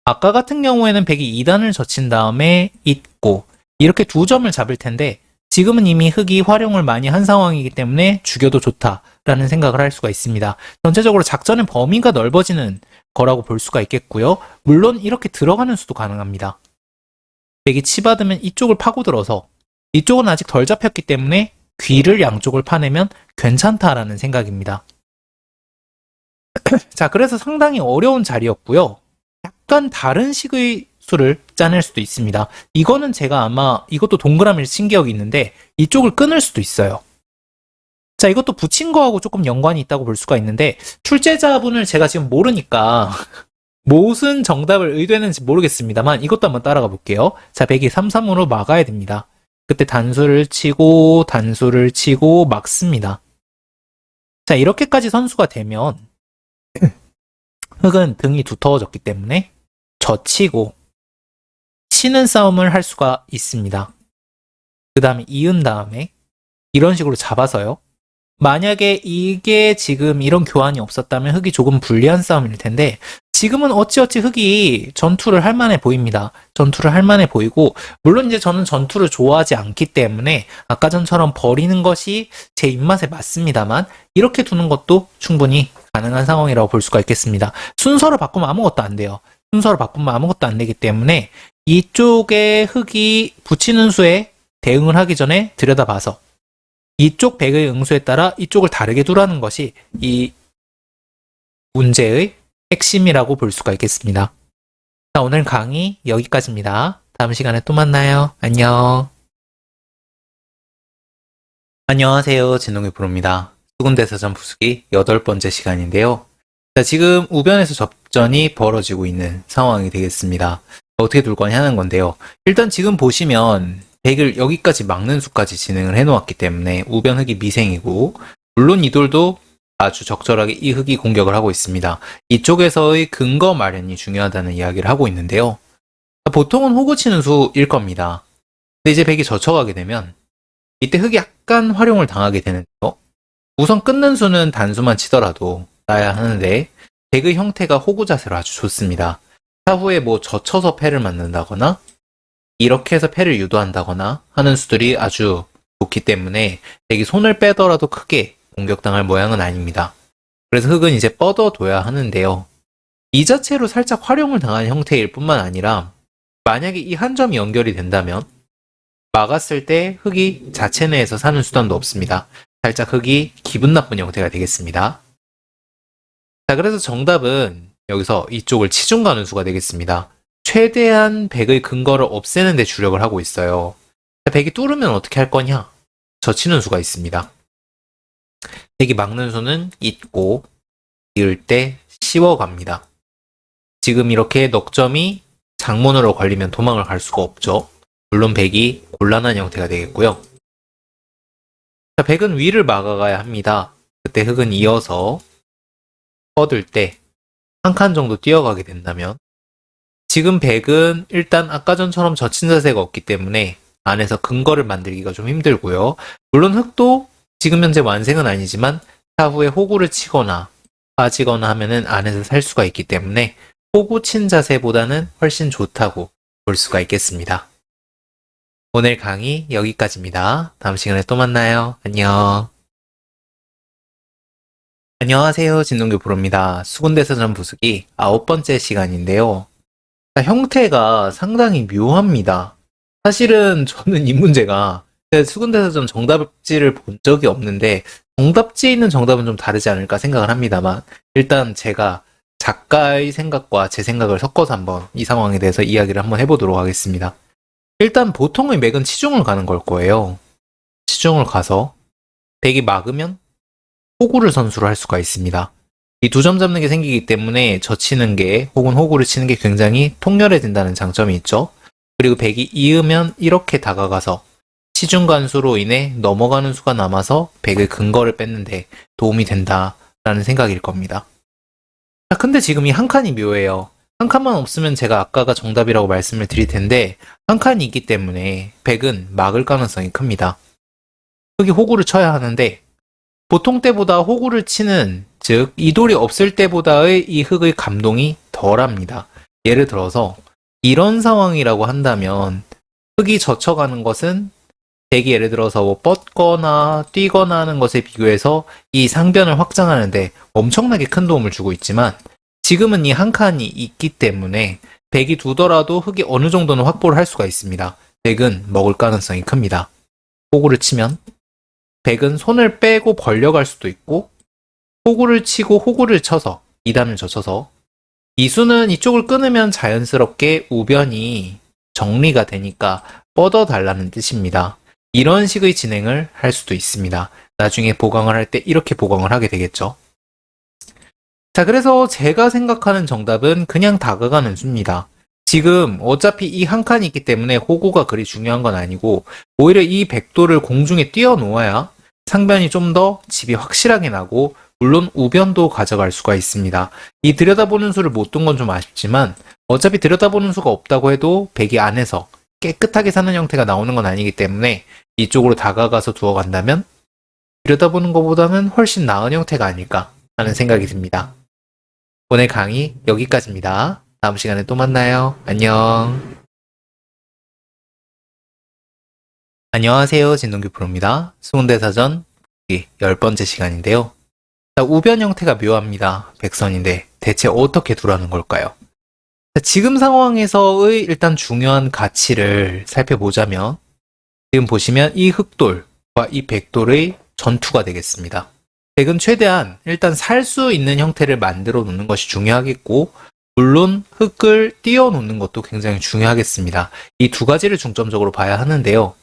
아까 같은 경우에는 백이 2단을 젖힌 다음에 잇고 이렇게 두 점을 잡을 텐데 지금은 이미 흑이 활용을 많이 한 상황이기 때문에 죽여도 좋다라는 생각을 할 수가 있습니다. 전체적으로 작전의 범위가 넓어지는 거라고 볼 수가 있겠고요. 물론 이렇게 들어가는 수도 가능합니다. 백이 치받으면 이쪽을 파고들어서 이쪽은 아직 덜 잡혔기 때문에 귀를 양쪽을 파내면 괜찮다라는 생각입니다. 자, 그래서 상당히 어려운 자리였고요. 약간 다른 식의 수를 짜낼 수도 있습니다. 이거는 제가 아마 이것도 동그라미를 친 기억이 있는데 이쪽을 끊을 수도 있어요. 자, 이것도 붙인 거하고 조금 연관이 있다고 볼 수가 있는데 출제자분을 제가 지금 모르니까 무슨 정답을 의도했는지 모르겠습니다만 이것도 한번 따라가 볼게요. 자, 백이 3-3으로 막아야 됩니다. 그때 단수를 치고 단수를 치고 막습니다. 자, 이렇게까지 선수가 되면 흑은 등이 두터워졌기 때문에 젖히고 치는 싸움을 할 수가 있습니다. 그 다음에 이은 다음에 이런 식으로 잡아서요. 만약에 이게 지금 이런 교환이 없었다면 흑이 조금 불리한 싸움일 텐데 지금은 어찌어찌 흑이 전투를 할 만해 보입니다. 전투를 할 만해 보이고 물론 이제 저는 전투를 좋아하지 않기 때문에 아까 전처럼 버리는 것이 제 입맛에 맞습니다만 이렇게 두는 것도 충분히 가능한 상황이라고 볼 수가 있겠습니다. 순서를 바꾸면 아무것도 안 돼요. 순서를 바꾸면 아무것도 안 되기 때문에 이쪽에 흑이 붙이는 수에 대응을 하기 전에 들여다봐서 이쪽 백의 응수에 따라 이쪽을 다르게 두라는 것이 이 문제의 핵심이라고 볼 수가 있겠습니다. 자, 오늘 강의 여기까지입니다. 다음 시간에 또 만나요. 안녕. 안녕하세요. 진동의 프로입니다. 수군대사전 부수기 8번째 시간인데요. 자, 지금 우변에서 접전이 벌어지고 있는 상황이 되겠습니다. 어떻게 둘 거냐 하는 건데요. 일단 지금 보시면 백을 여기까지 막는 수까지 진행을 해놓았기 때문에 우변 흑이 미생이고 물론 이 돌도 아주 적절하게 이 흑이 공격을 하고 있습니다. 이쪽에서의 근거 마련이 중요하다는 이야기를 하고 있는데요. 보통은 호구 치는 수일 겁니다. 근데 이제 백이 젖혀가게 되면 이때 흑이 약간 활용을 당하게 되는데요. 우선 끊는 수는 단수만 치더라도 나야 하는데 백의 형태가 호구 자세로 아주 좋습니다. 차후에 뭐 젖혀서 패를 맞는다거나 이렇게 해서 패를 유도한다거나 하는 수들이 아주 좋기 때문에 백이 손을 빼더라도 크게 공격당할 모양은 아닙니다. 그래서 흑은 이제 뻗어둬야 하는데요. 이 자체로 살짝 활용을 당한 형태일 뿐만 아니라 만약에 이 한 점이 연결이 된다면 막았을 때 흑이 자체 내에서 사는 수단도 없습니다. 살짝 흑이 기분 나쁜 형태가 되겠습니다. 자, 그래서 정답은 여기서 이쪽을 치중 가는 수가 되겠습니다. 최대한 백의 근거를 없애는 데 주력을 하고 있어요. 백이 뚫으면 어떻게 할 거냐? 젖히는 수가 있습니다. 백이 막는 수는 있고 이을 때 씌워갑니다. 지금 이렇게 넉점이 장문으로 걸리면 도망을 갈 수가 없죠. 물론 백이 곤란한 형태가 되겠고요. 자, 백은 위를 막아가야 합니다. 그때 흑은 이어서 뻗을 때 한 칸 정도 뛰어가게 된다면 지금 백은 일단 아까 전처럼 젖힌 자세가 없기 때문에 안에서 근거를 만들기가 좀 힘들고요. 물론 흑도 지금 현재 완생은 아니지만 차후에 호구를 치거나 빠지거나 하면은 안에서 살 수가 있기 때문에 호구 친 자세보다는 훨씬 좋다고 볼 수가 있겠습니다. 오늘 강의 여기까지입니다. 다음 시간에 또 만나요. 안녕. 안녕하세요. 진동규 프로입니다. 수군대사전 부수기 9번째 시간인데요. 형태가 상당히 묘합니다. 사실은 저는 이 문제가 수군대사전 정답지를 본 적이 없는데 정답지에 있는 정답은 좀 다르지 않을까 생각을 합니다만 일단 제가 작가의 생각과 제 생각을 섞어서 한번 이 상황에 대해서 이야기를 한번 해보도록 하겠습니다. 일단 보통의 맥은 치중을 가는 걸 거예요. 치중을 가서 백이 막으면 호구를 선수로 할 수가 있습니다. 이 두 점 잡는 게 생기기 때문에 젖히는 게 혹은 호구를 치는 게 굉장히 통렬해진다는 장점이 있죠. 그리고 백이 이으면 이렇게 다가가서 치중 간수로 인해 넘어가는 수가 남아서 백의 근거를 뺏는데 도움이 된다라는 생각일 겁니다. 자, 근데 지금 이 한 칸이 묘해요. 한 칸만 없으면 제가 아까가 정답이라고 말씀을 드릴 텐데 한 칸이 있기 때문에 백은 막을 가능성이 큽니다. 흑이 호구를 쳐야 하는데 보통 때보다 호구를 치는, 즉 이돌이 없을 때보다의 이 흑의 감동이 덜합니다. 예를 들어서 이런 상황이라고 한다면 흑이 젖혀가는 것은 백이 예를 들어서 뭐 뻗거나 뛰거나 하는 것에 비교해서 이 상변을 확장하는데 엄청나게 큰 도움을 주고 있지만 지금은 이 한 칸이 있기 때문에 백이 두더라도 흑이 어느 정도는 확보를 할 수가 있습니다. 백은 먹을 가능성이 큽니다. 호구를 치면 백은 손을 빼고 벌려갈 수도 있고 호구를 치고 호구를 쳐서 2단을 젖혀서 이수는 이쪽을 끊으면 자연스럽게 우변이 정리가 되니까 뻗어달라는 뜻입니다. 이런 식의 진행을 할 수도 있습니다. 나중에 보강을 할 때 이렇게 보강을 하게 되겠죠. 자, 그래서 제가 생각하는 정답은 그냥 다가가는 수입니다. 지금 어차피 이 한 칸이 있기 때문에 호구가 그리 중요한 건 아니고 오히려 이 백도를 공중에 띄워놓아야 상변이 좀 더 집이 확실하게 나고 물론 우변도 가져갈 수가 있습니다. 이 들여다보는 수를 못 둔 건 좀 아쉽지만 어차피 들여다보는 수가 없다고 해도 백이 안에서 깨끗하게 사는 형태가 나오는 건 아니기 때문에 이쪽으로 다가가서 두어간다면 들여다보는 것보다는 훨씬 나은 형태가 아닐까 하는 생각이 듭니다. 오늘 강의 여기까지입니다. 다음 시간에 또 만나요. 안녕. 안녕하세요. 진동규 프로입니다. 수훈대사전 10번째 시간인데요. 자, 우변 형태가 묘합니다. 백선인데 대체 어떻게 두라는 걸까요? 자, 지금 상황에서의 일단 중요한 가치를 살펴보자면 지금 보시면 이 흑돌과 이 백돌의 전투가 되겠습니다. 백은 최대한 일단 살 수 있는 형태를 만들어 놓는 것이 중요하겠고 물론 흑을 띄워 놓는 것도 굉장히 중요하겠습니다. 이 두 가지를 중점적으로 봐야 하는데요.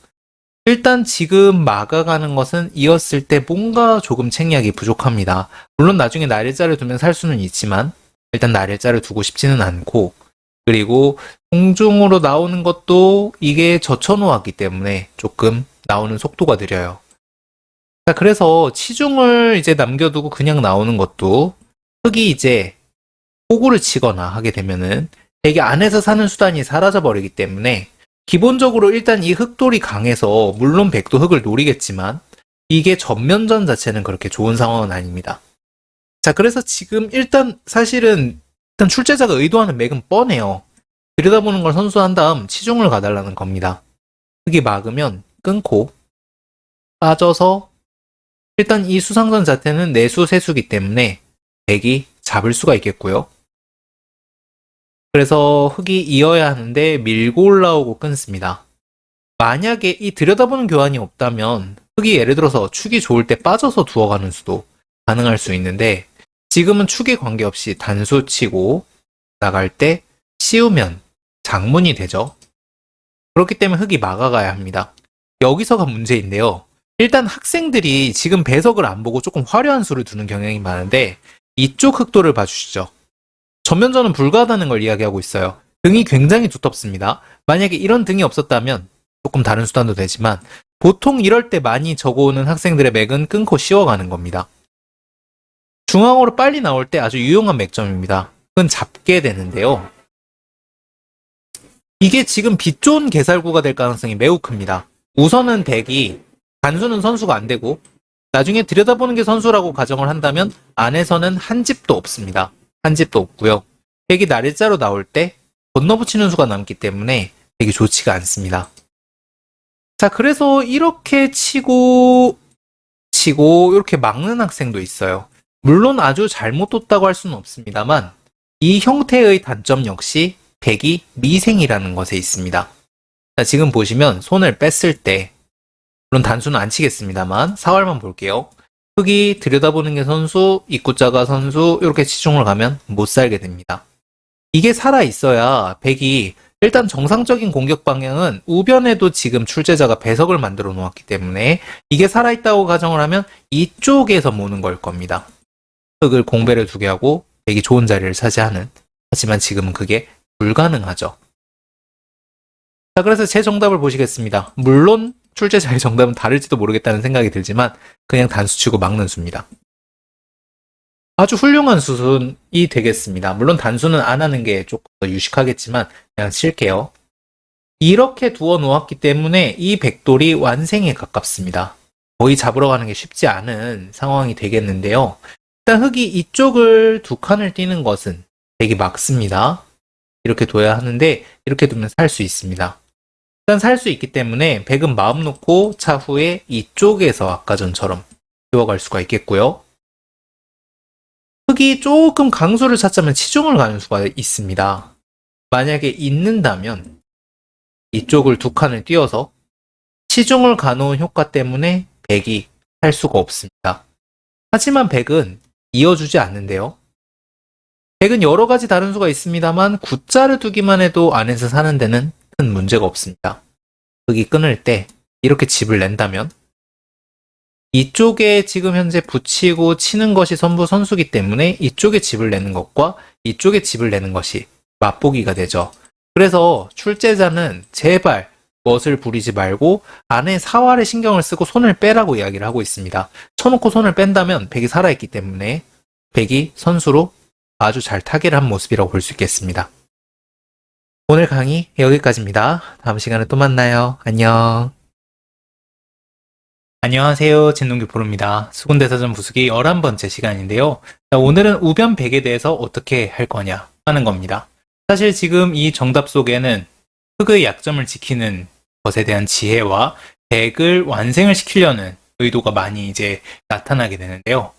일단 지금 막아가는 것은 이었을 때 뭔가 조금 책략이 부족합니다. 물론 나중에 날일자를 두면 살 수는 있지만 일단 날일자를 두고 싶지는 않고 그리고 공중으로 나오는 것도 이게 젖혀놓았기 때문에 조금 나오는 속도가 느려요. 자, 그래서 치중을 이제 남겨두고 그냥 나오는 것도 흑이 이제 호구를 치거나 하게 되면은 백이 안에서 사는 수단이 사라져버리기 때문에 기본적으로 일단 이 흑돌이 강해서 물론 백도 흑을 노리겠지만 이게 전면전 자체는 그렇게 좋은 상황은 아닙니다. 자, 그래서 지금 일단 사실은 일단 출제자가 의도하는 맥은 뻔해요. 들여다보는 걸 선수한 다음 치중을 가달라는 겁니다. 흑이 막으면 끊고 빠져서 일단 이 수상전 자체는 내수 세수기 때문에 백이 잡을 수가 있겠고요. 그래서 흑이 이어야 하는데 밀고 올라오고 끊습니다. 만약에 이 들여다보는 교환이 없다면 흑이 예를 들어서 축이 좋을 때 빠져서 두어가는 수도 가능할 수 있는데 지금은 축에 관계없이 단수 치고 나갈 때 씌우면 장문이 되죠. 그렇기 때문에 흙이 막아가야 합니다. 여기서가 문제인데요. 일단 학생들이 지금 배석을 안 보고 조금 화려한 수를 두는 경향이 많은데 이쪽 흑도를 봐주시죠. 전면전은 불가하다는 걸 이야기하고 있어요. 등이 굉장히 두텁습니다. 만약에 이런 등이 없었다면 조금 다른 수단도 되지만 보통 이럴 때 많이 적어오는 학생들의 맥은 끊고 씌워가는 겁니다. 중앙으로 빨리 나올 때 아주 유용한 맥점입니다. 그건 잡게 되는데요. 이게 지금 빛 좋은 개살구가 될 가능성이 매우 큽니다. 우선은 백이 단수는 선수가 안 되고 나중에 들여다보는 게 선수라고 가정을 한다면 안에서는 한 집도 없습니다. 한 집도 없고요. 백이 날일자로 나올 때 건너붙이는 수가 남기 때문에 되게 좋지가 않습니다. 자, 그래서 이렇게 치고 이렇게 막는 학생도 있어요. 물론 아주 잘못 뒀다고 할 수는 없습니다만 이 형태의 단점 역시 백이 미생이라는 것에 있습니다. 자, 지금 보시면 손을 뺐을 때 물론 단수는 안 치겠습니다만 사활만 볼게요. 흙이 들여다보는 게 선수, 입구자가 선수 이렇게 치중을 가면 못 살게 됩니다. 이게 살아있어야 백이 일단 정상적인 공격 방향은 우변에도 지금 출제자가 배석을 만들어 놓았기 때문에 이게 살아있다고 가정을 하면 이쪽에서 모는 걸 겁니다. 흙을 공배를 두게 하고 백이 좋은 자리를 차지하는. 하지만 지금은 그게 불가능하죠. 자, 그래서 제 정답을 보시겠습니다. 물론 출제자의 정답은 다를지도 모르겠다는 생각이 들지만 그냥 단수 치고 막는 수입니다. 아주 훌륭한 수순이 되겠습니다. 물론 단수는 안 하는 게 조금 더 유식하겠지만 그냥 칠게요. 이렇게 두어 놓았기 때문에 이 백돌이 완생에 가깝습니다. 거의 잡으러 가는 게 쉽지 않은 상황이 되겠는데요. 일단 흙이 이쪽을 두 칸을 띄는 것은 백이 막습니다. 이렇게 둬야 하는데 이렇게 두면 살 수 있습니다. 일단 살 수 있기 때문에 백은 마음 놓고 차후에 이쪽에서 아까 전처럼 키워갈 수가 있겠고요. 흙이 조금 강수를 찾자면 치중을 가는 수가 있습니다. 만약에 있는다면 이쪽을 두 칸을 띄워서 치중을 가놓은 효과 때문에 백이 할 수가 없습니다. 하지만 백은 이어주지 않는데요. 백은 여러 가지 다른 수가 있습니다만 구자를 두기만 해도 안에서 사는 데는 큰 문제가 없습니다. 흙이 끊을 때 이렇게 집을 낸다면 이쪽에 지금 현재 붙이고 치는 것이 선부 선수기 때문에 이쪽에 집을 내는 것과 이쪽에 집을 내는 것이 맞보기가 되죠. 그래서 출제자는 제발 멋을 부리지 말고 안에 사활에 신경을 쓰고 손을 빼라고 이야기를 하고 있습니다. 쳐놓고 손을 뺀다면 백이 살아있기 때문에 백이 선수로 아주 잘 타개를 한 모습이라고 볼 수 있겠습니다. 오늘 강의 여기까지입니다. 다음 시간에 또 만나요. 안녕. 안녕하세요. 진동규 프로입니다. 수군대사전 부수기 11번째 시간인데요. 자, 오늘은 우변 백에 대해서 어떻게 할 거냐 하는 겁니다. 사실 지금 이 정답 속에는 흙의 약점을 지키는 것에 대한 지혜와 백을 완생을 시키려는 의도가 많이 이제 나타나게 되는데요.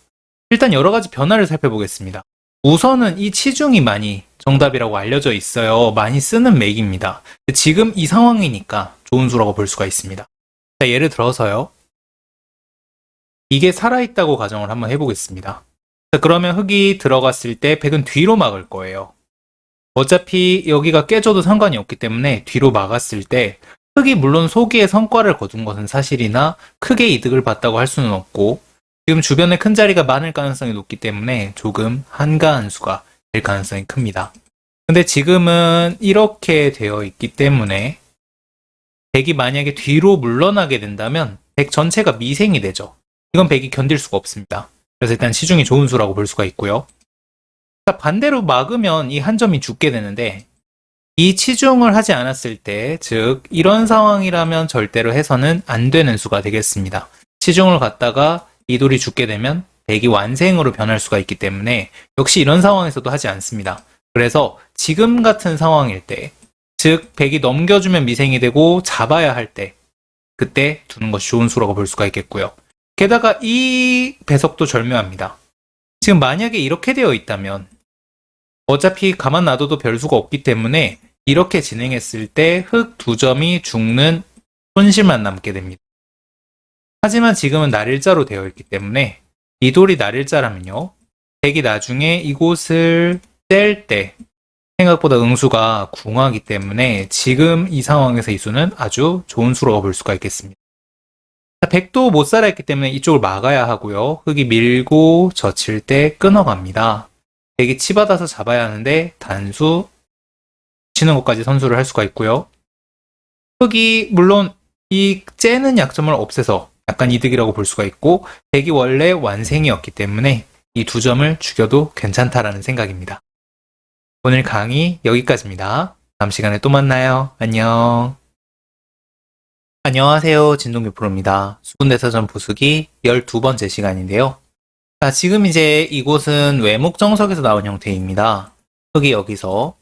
일단 여러 가지 변화를 살펴보겠습니다. 우선은 이 치중이 많이 정답이라고 알려져 있어요. 많이 쓰는 맥입니다. 지금 이 상황이니까 좋은 수라고 볼 수가 있습니다. 자, 예를 들어서요. 이게 살아있다고 가정을 한번 해보겠습니다. 자, 그러면 흙이 들어갔을 때 백은 뒤로 막을 거예요. 어차피 여기가 깨져도 상관이 없기 때문에 뒤로 막았을 때 흙이 물론 소기에 성과를 거둔 것은 사실이나 크게 이득을 봤다고 할 수는 없고 지금 주변에 큰 자리가 많을 가능성이 높기 때문에 조금 한가한 수가 될 가능성이 큽니다. 근데 지금은 이렇게 되어 있기 때문에 백이 만약에 뒤로 물러나게 된다면 백 전체가 미생이 되죠. 이건 백이 견딜 수가 없습니다. 그래서 일단 시중이 좋은 수라고 볼 수가 있고요. 자, 반대로 막으면 이 한 점이 죽게 되는데 이 치중을 하지 않았을 때, 즉 이런 상황이라면 절대로 해서는 안 되는 수가 되겠습니다. 치중을 갖다가 이 돌이 죽게 되면 백이 완생으로 변할 수가 있기 때문에 역시 이런 상황에서도 하지 않습니다. 그래서 지금 같은 상황일 때, 즉 백이 넘겨주면 미생이 되고 잡아야 할 때 그때 두는 것이 좋은 수라고 볼 수가 있겠고요. 게다가 이 배석도 절묘합니다. 지금 만약에 이렇게 되어 있다면 어차피 가만 놔둬도 별수가 없기 때문에 이렇게 진행했을 때 흙 두 점이 죽는 손실만 남게 됩니다. 하지만 지금은 날일자로 되어 있기 때문에 이 돌이 날일자라면요. 백이 나중에 이곳을 뗄 때 생각보다 응수가 궁하기 때문에 지금 이 상황에서 이 수는 아주 좋은 수로 볼 수가 있겠습니다. 자, 백도 못 살아있기 때문에 이쪽을 막아야 하고요. 흙이 밀고 젖힐 때 끊어갑니다. 백이 치받아서 잡아야 하는데 단수 치는 것까지 선수를 할 수가 있고요. 흙이 물론 이 째는 약점을 없애서 약간 이득이라고 볼 수가 있고 백이 원래 완생이었기 때문에 이 두 점을 죽여도 괜찮다라는 생각입니다. 오늘 강의 여기까지입니다. 다음 시간에 또 만나요. 안녕. 안녕하세요. 진동규 프로입니다. 수군대사전 부수기 12번째 시간인데요. 자, 지금 이제 이곳은 외목 정석에서 나온 형태입니다. 흙이 여기서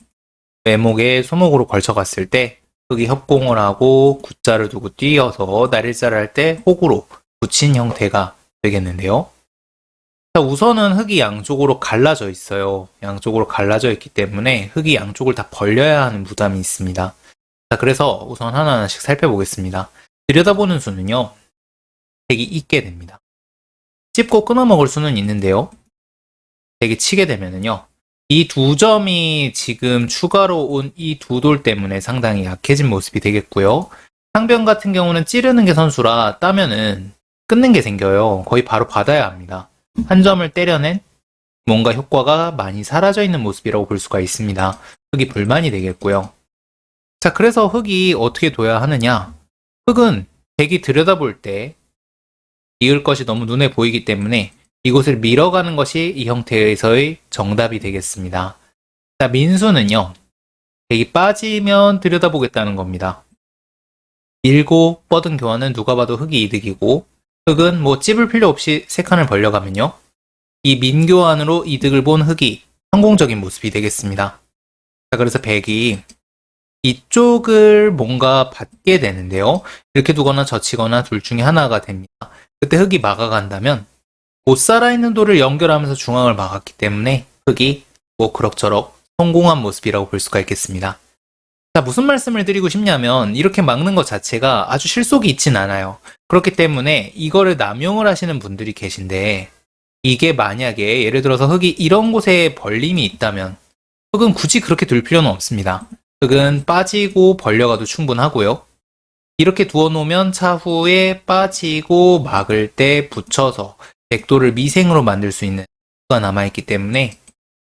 외목에 소목으로 걸쳐갔을 때 흙이 협공을 하고 구자를 두고 띄어서 날일자를 할 때 혹으로 붙인 형태가 되겠는데요. 자, 우선은 흙이 양쪽으로 갈라져 있어요. 양쪽으로 갈라져 있기 때문에 흙이 양쪽을 다 벌려야 하는 부담이 있습니다. 자, 그래서 우선 하나하나씩 살펴보겠습니다. 들여다보는 수는요, 백이 있게 됩니다. 찝고 끊어먹을 수는 있는데요, 백이 치게 되면은요, 이 두 점이 지금 추가로 온 이 두 돌 때문에 상당히 약해진 모습이 되겠고요. 상변 같은 경우는 찌르는 게 선수라 따면은 끊는 게 생겨요. 거의 바로 받아야 합니다. 한 점을 때려낸 뭔가 효과가 많이 사라져 있는 모습이라고 볼 수가 있습니다. 흙이 불만이 되겠고요. 자, 그래서 흙이 어떻게 둬야 하느냐? 흙은 백이 들여다볼 때 이을 것이 너무 눈에 보이기 때문에 이곳을 밀어가는 것이 이 형태에서의 정답이 되겠습니다. 자, 민수는요, 백이 빠지면 들여다보겠다는 겁니다. 밀고 뻗은 교환은 누가 봐도 흙이 이득이고, 흙은 뭐 찝을 필요 없이 세 칸을 벌려가면요, 이 민교환으로 이득을 본 흙이 성공적인 모습이 되겠습니다. 자, 그래서 백이 이쪽을 뭔가 받게 되는데요. 이렇게 두거나 젖히거나 둘 중에 하나가 됩니다. 그때 흙이 막아간다면 못 살아있는 돌을 연결하면서 중앙을 막았기 때문에 흙이 뭐 그럭저럭 성공한 모습이라고 볼 수가 있겠습니다. 자, 무슨 말씀을 드리고 싶냐면 이렇게 막는 것 자체가 아주 실속이 있진 않아요. 그렇기 때문에 이거를 남용을 하시는 분들이 계신데 이게 만약에 예를 들어서 흙이 이런 곳에 벌림이 있다면 흙은 굳이 그렇게 둘 필요는 없습니다. 흙은 빠지고 벌려가도 충분하고요. 이렇게 두어놓으면 차후에 빠지고 막을 때 붙여서 백도를 미생으로 만들 수 있는 흙가 남아있기 때문에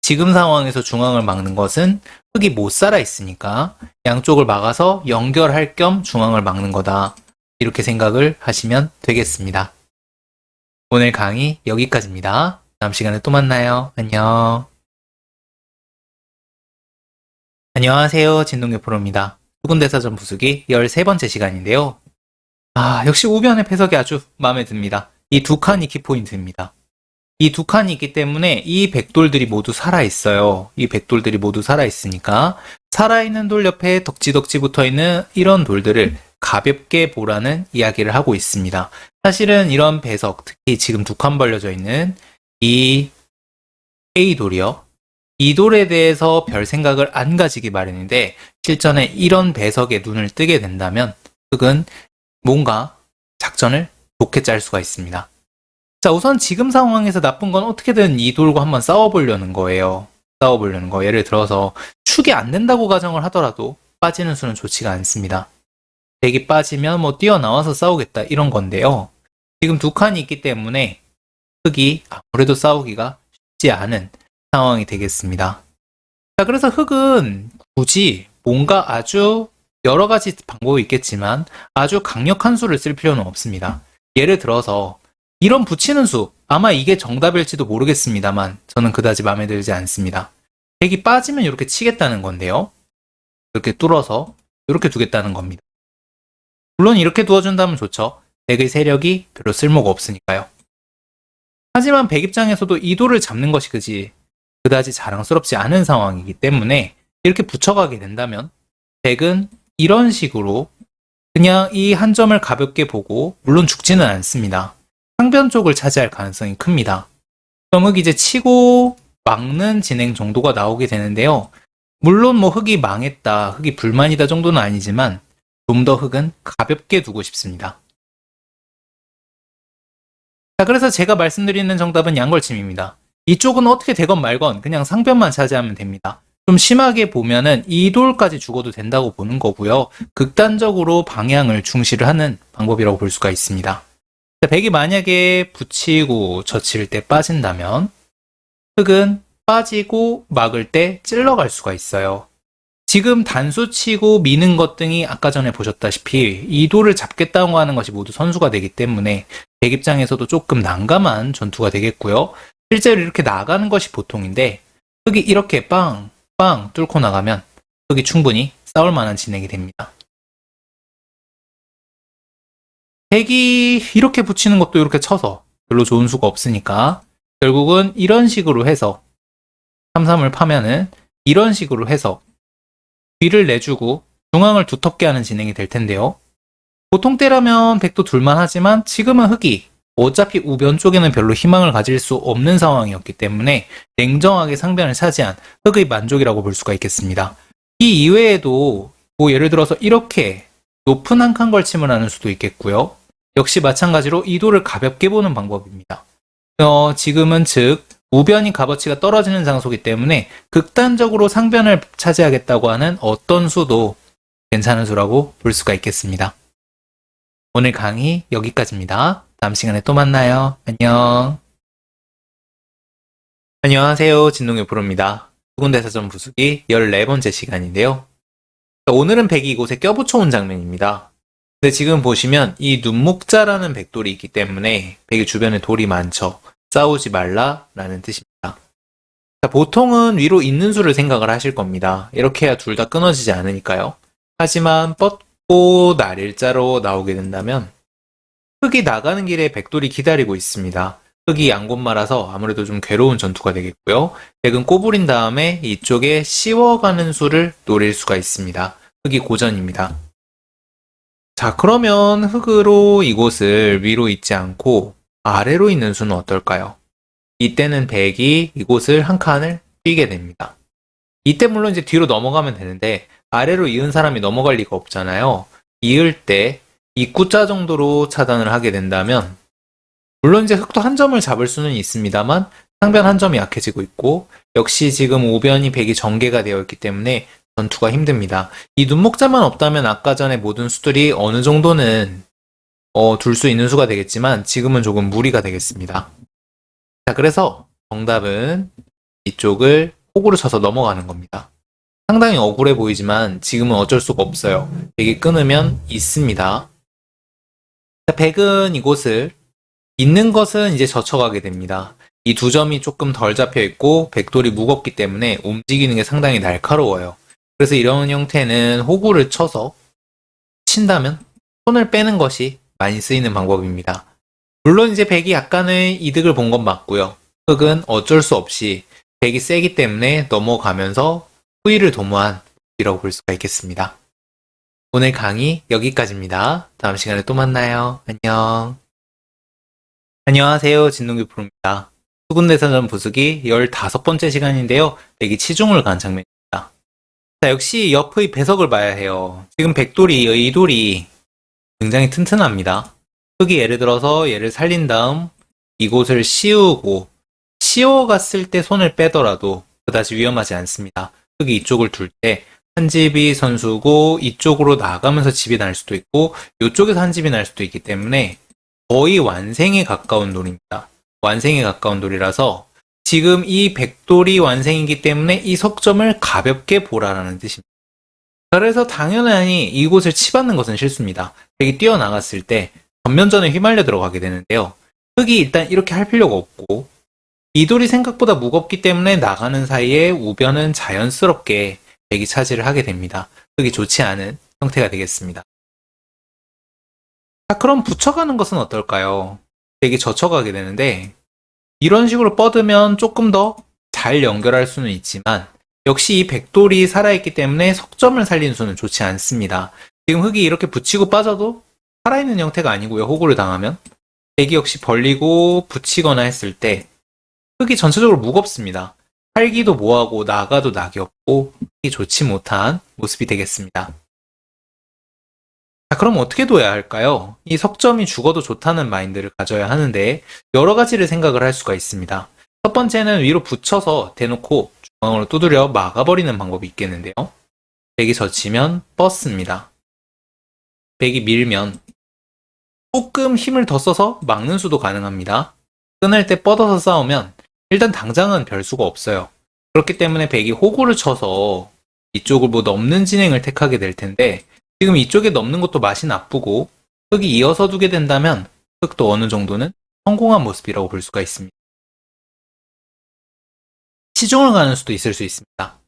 지금 상황에서 중앙을 막는 것은 흙이 못 살아있으니까 양쪽을 막아서 연결할 겸 중앙을 막는 거다. 이렇게 생각을 하시면 되겠습니다. 오늘 강의 여기까지입니다. 다음 시간에 또 만나요. 안녕. 안녕하세요. 진동규 프로입니다. 수군대사전 부수기 13번째 시간인데요. 역시 우변의 패석이 아주 마음에 듭니다. 이 두 칸이 키포인트입니다. 이 두 칸이 있기 때문에 이 백돌들이 모두 살아있어요. 이 백돌들이 모두 살아있으니까 살아있는 돌 옆에 덕지덕지 붙어있는 이런 돌들을 가볍게 보라는 이야기를 하고 있습니다. 사실은 이런 배석, 특히 지금 두 칸 벌려져 있는 이 A돌이요. 이 돌에 대해서 별 생각을 안 가지기 마련인데 실전에 이런 배석에 눈을 뜨게 된다면 흙은 뭔가 작전을 좋게 짤 수가 있습니다. 자, 우선 지금 상황에서 나쁜 건 어떻게든 이 돌과 한번 싸워보려는 거예요. 싸워보려는 거. 예를 들어서 축이 안 된다고 가정을 하더라도 빠지는 수는 좋지가 않습니다. 백이 빠지면 뭐 뛰어나와서 싸우겠다 이런 건데요. 지금 두 칸이 있기 때문에 흙이 아무래도 싸우기가 쉽지 않은 상황이 되겠습니다. 자, 그래서 흙은 굳이 뭔가 아주 여러 가지 방법이 있겠지만 아주 강력한 수를 쓸 필요는 없습니다. 예를 들어서 이런 붙이는 수, 아마 이게 정답일지도 모르겠습니다만 저는 그다지 마음에 들지 않습니다. 백이 빠지면 이렇게 치겠다는 건데요. 이렇게 뚫어서 이렇게 두겠다는 겁니다. 물론 이렇게 두어준다면 좋죠. 백의 세력이 별로 쓸모가 없으니까요. 하지만 백 입장에서도 이 돌을 잡는 것이 그다지 자랑스럽지 않은 상황이기 때문에 이렇게 붙여가게 된다면 백은 이런 식으로 그냥 이 한 점을 가볍게 보고 물론 죽지는 않습니다. 상변 쪽을 차지할 가능성이 큽니다. 그럼 흙이 이제 치고 막는 진행 정도가 나오게 되는데요. 물론 뭐 흙이 망했다, 흙이 불만이다 정도는 아니지만 좀 더 흙은 가볍게 두고 싶습니다. 자, 그래서 제가 말씀드리는 정답은 양걸침입니다. 이쪽은 어떻게 되건 말건 그냥 상변만 차지하면 됩니다. 좀 심하게 보면은 이 돌까지 죽어도 된다고 보는 거고요. 극단적으로 방향을 중시를 하는 방법이라고 볼 수가 있습니다. 백이 만약에 붙이고 젖힐 때 빠진다면 흑은 빠지고 막을 때 찔러갈 수가 있어요. 지금 단수 치고 미는 것 등이 아까 전에 보셨다시피 이 돌을 잡겠다고 하는 것이 모두 선수가 되기 때문에 백 입장에서도 조금 난감한 전투가 되겠고요. 실제로 이렇게 나가는 것이 보통인데 흑이 이렇게 빵 뚫고 나가면 흑이 충분히 싸울 만한 진행이 됩니다. 백이 이렇게 붙이는 것도 이렇게 쳐서 별로 좋은 수가 없으니까 결국은 이런 식으로 해서 3-3을 파면은 이런 식으로 해서 뒤를 내주고 중앙을 두텁게 하는 진행이 될 텐데요. 보통 때라면 백도 둘만 하지만 지금은 흑이 어차피 우변 쪽에는 별로 희망을 가질 수 없는 상황이었기 때문에 냉정하게 상변을 차지한 흑의 만족이라고 볼 수가 있겠습니다. 이 이외에도 뭐 예를 들어서 이렇게 높은 한 칸 걸침을 하는 수도 있겠고요. 역시 마찬가지로 이 돌을 가볍게 보는 방법입니다. 지금은 즉 우변이 값어치가 떨어지는 장소이기 때문에 극단적으로 상변을 차지하겠다고 하는 어떤 수도 괜찮은 수라고 볼 수가 있겠습니다. 오늘 강의 여기까지입니다. 다음 시간에 또 만나요. 안녕. 안녕하세요. 진동의 프로입니다. 수군대사전 부수기 14번째 시간인데요. 오늘은 백이 이곳에 껴붙여온 장면입니다. 근데 지금 보시면 이 눈목자라는 백돌이 있기 때문에 백이 주변에 돌이 많죠. 싸우지 말라라는 뜻입니다. 보통은 위로 있는 수를 생각을 하실 겁니다. 이렇게 해야 둘 다 끊어지지 않으니까요. 하지만 뻗고 날일자로 나오게 된다면 흑이 나가는 길에 백돌이 기다리고 있습니다. 흑이 양곳말아서 아무래도 좀 괴로운 전투가 되겠고요. 백은 꼬부린 다음에 이쪽에 씌워가는 수를 노릴 수가 있습니다. 흑이 고전입니다. 자, 그러면 흑으로 이곳을 위로 있지 않고 아래로 있는 수는 어떨까요? 이때는 백이 이곳을 한 칸을 뛰게 됩니다. 이때 물론 이제 뒤로 넘어가면 되는데 아래로 이은 사람이 넘어갈 리가 없잖아요. 이을 때 입구자 정도로 차단을 하게 된다면 물론 이제 흑도 한 점을 잡을 수는 있습니다만 상변 한 점이 약해지고 있고 역시 지금 오변이 백이 전개가 되어 있기 때문에 전투가 힘듭니다. 이 눈목자만 없다면 아까 전에 모든 수들이 어느 정도는 둘 수 있는 수가 되겠지만 지금은 조금 무리가 되겠습니다. 자, 그래서 정답은 이쪽을 호구로 쳐서 넘어가는 겁니다. 상당히 억울해 보이지만 지금은 어쩔 수가 없어요. 백이 끊으면 있습니다. 자, 백은 이곳을 있는 것은 이제 젖혀가게 됩니다. 이 두 점이 조금 덜 잡혀 있고 백돌이 무겁기 때문에 움직이는 게 상당히 날카로워요. 그래서 이런 형태는 호구를 쳐서 친다면 손을 빼는 것이 많이 쓰이는 방법입니다. 물론 이제 백이 약간의 이득을 본 건 맞고요. 흑은 어쩔 수 없이 백이 세기 때문에 넘어가면서 후위를 도모한 이라고 볼 수가 있겠습니다. 오늘 강의 여기까지입니다. 다음 시간에 또 만나요. 안녕. 안녕하세요. 진동규 프로입니다. 수군대사전 부수기 15번째 시간인데요. 백이 치중을 간 장면입니다. 자, 역시 옆의 배석을 봐야 해요. 지금 백돌이, 이 돌이 굉장히 튼튼합니다. 흑이 예를 들어서 얘를 살린 다음 이곳을 씌워갔을 때 손을 빼더라도 그다지 위험하지 않습니다. 흑이 이쪽을 둘 때 한 집이 선수고 이쪽으로 나가면서 집이 날 수도 있고 이쪽에서 한 집이 날 수도 있기 때문에 거의 완생에 가까운 돌입니다. 완생에 가까운 돌이라서 지금 이 백돌이 완생이기 때문에 이 석점을 가볍게 보라라는 뜻입니다. 그래서 당연히 이곳을 치받는 것은 실수입니다. 백이 뛰어나갔을 때 전면전에 휘말려 들어가게 되는데요. 흑이 일단 이렇게 할 필요가 없고 이 돌이 생각보다 무겁기 때문에 나가는 사이에 우변은 자연스럽게 백이 차지를 하게 됩니다. 흑이 좋지 않은 형태가 되겠습니다. 자, 그럼 붙여가는 것은 어떨까요? 백이 젖혀가게 되는데 이런 식으로 뻗으면 조금 더 잘 연결할 수는 있지만 역시 이 백돌이 살아있기 때문에 석점을 살린 수는 좋지 않습니다. 지금 흑이 이렇게 붙이고 빠져도 살아있는 형태가 아니고요. 호구를 당하면 백이 역시 벌리고 붙이거나 했을 때 흑이 전체적으로 무겁습니다. 팔기도 뭐하고 나가도 낙이 없고 흑이 좋지 못한 모습이 되겠습니다. 자, 그럼 어떻게 둬야 할까요? 이 석점이 죽어도 좋다는 마인드를 가져야 하는데 여러 가지를 생각을 할 수가 있습니다. 첫 번째는 위로 붙여서 대놓고 중앙으로 두드려 막아버리는 방법이 있겠는데요. 백이 젖히면 뻗습니다. 백이 밀면 조금 힘을 더 써서 막는 수도 가능합니다. 끊을 때 뻗어서 싸우면 일단 당장은 별 수가 없어요. 그렇기 때문에 백이 호구를 쳐서 이쪽을 뭐 넘는 진행을 택하게 될 텐데 지금 이쪽에 넘는 것도 맛이 나쁘고 흑이 이어서 두게 된다면 흑도 어느 정도는 성공한 모습이라고 볼 수가 있습니다. 치중을 가는 수도 있을 수 있습니다.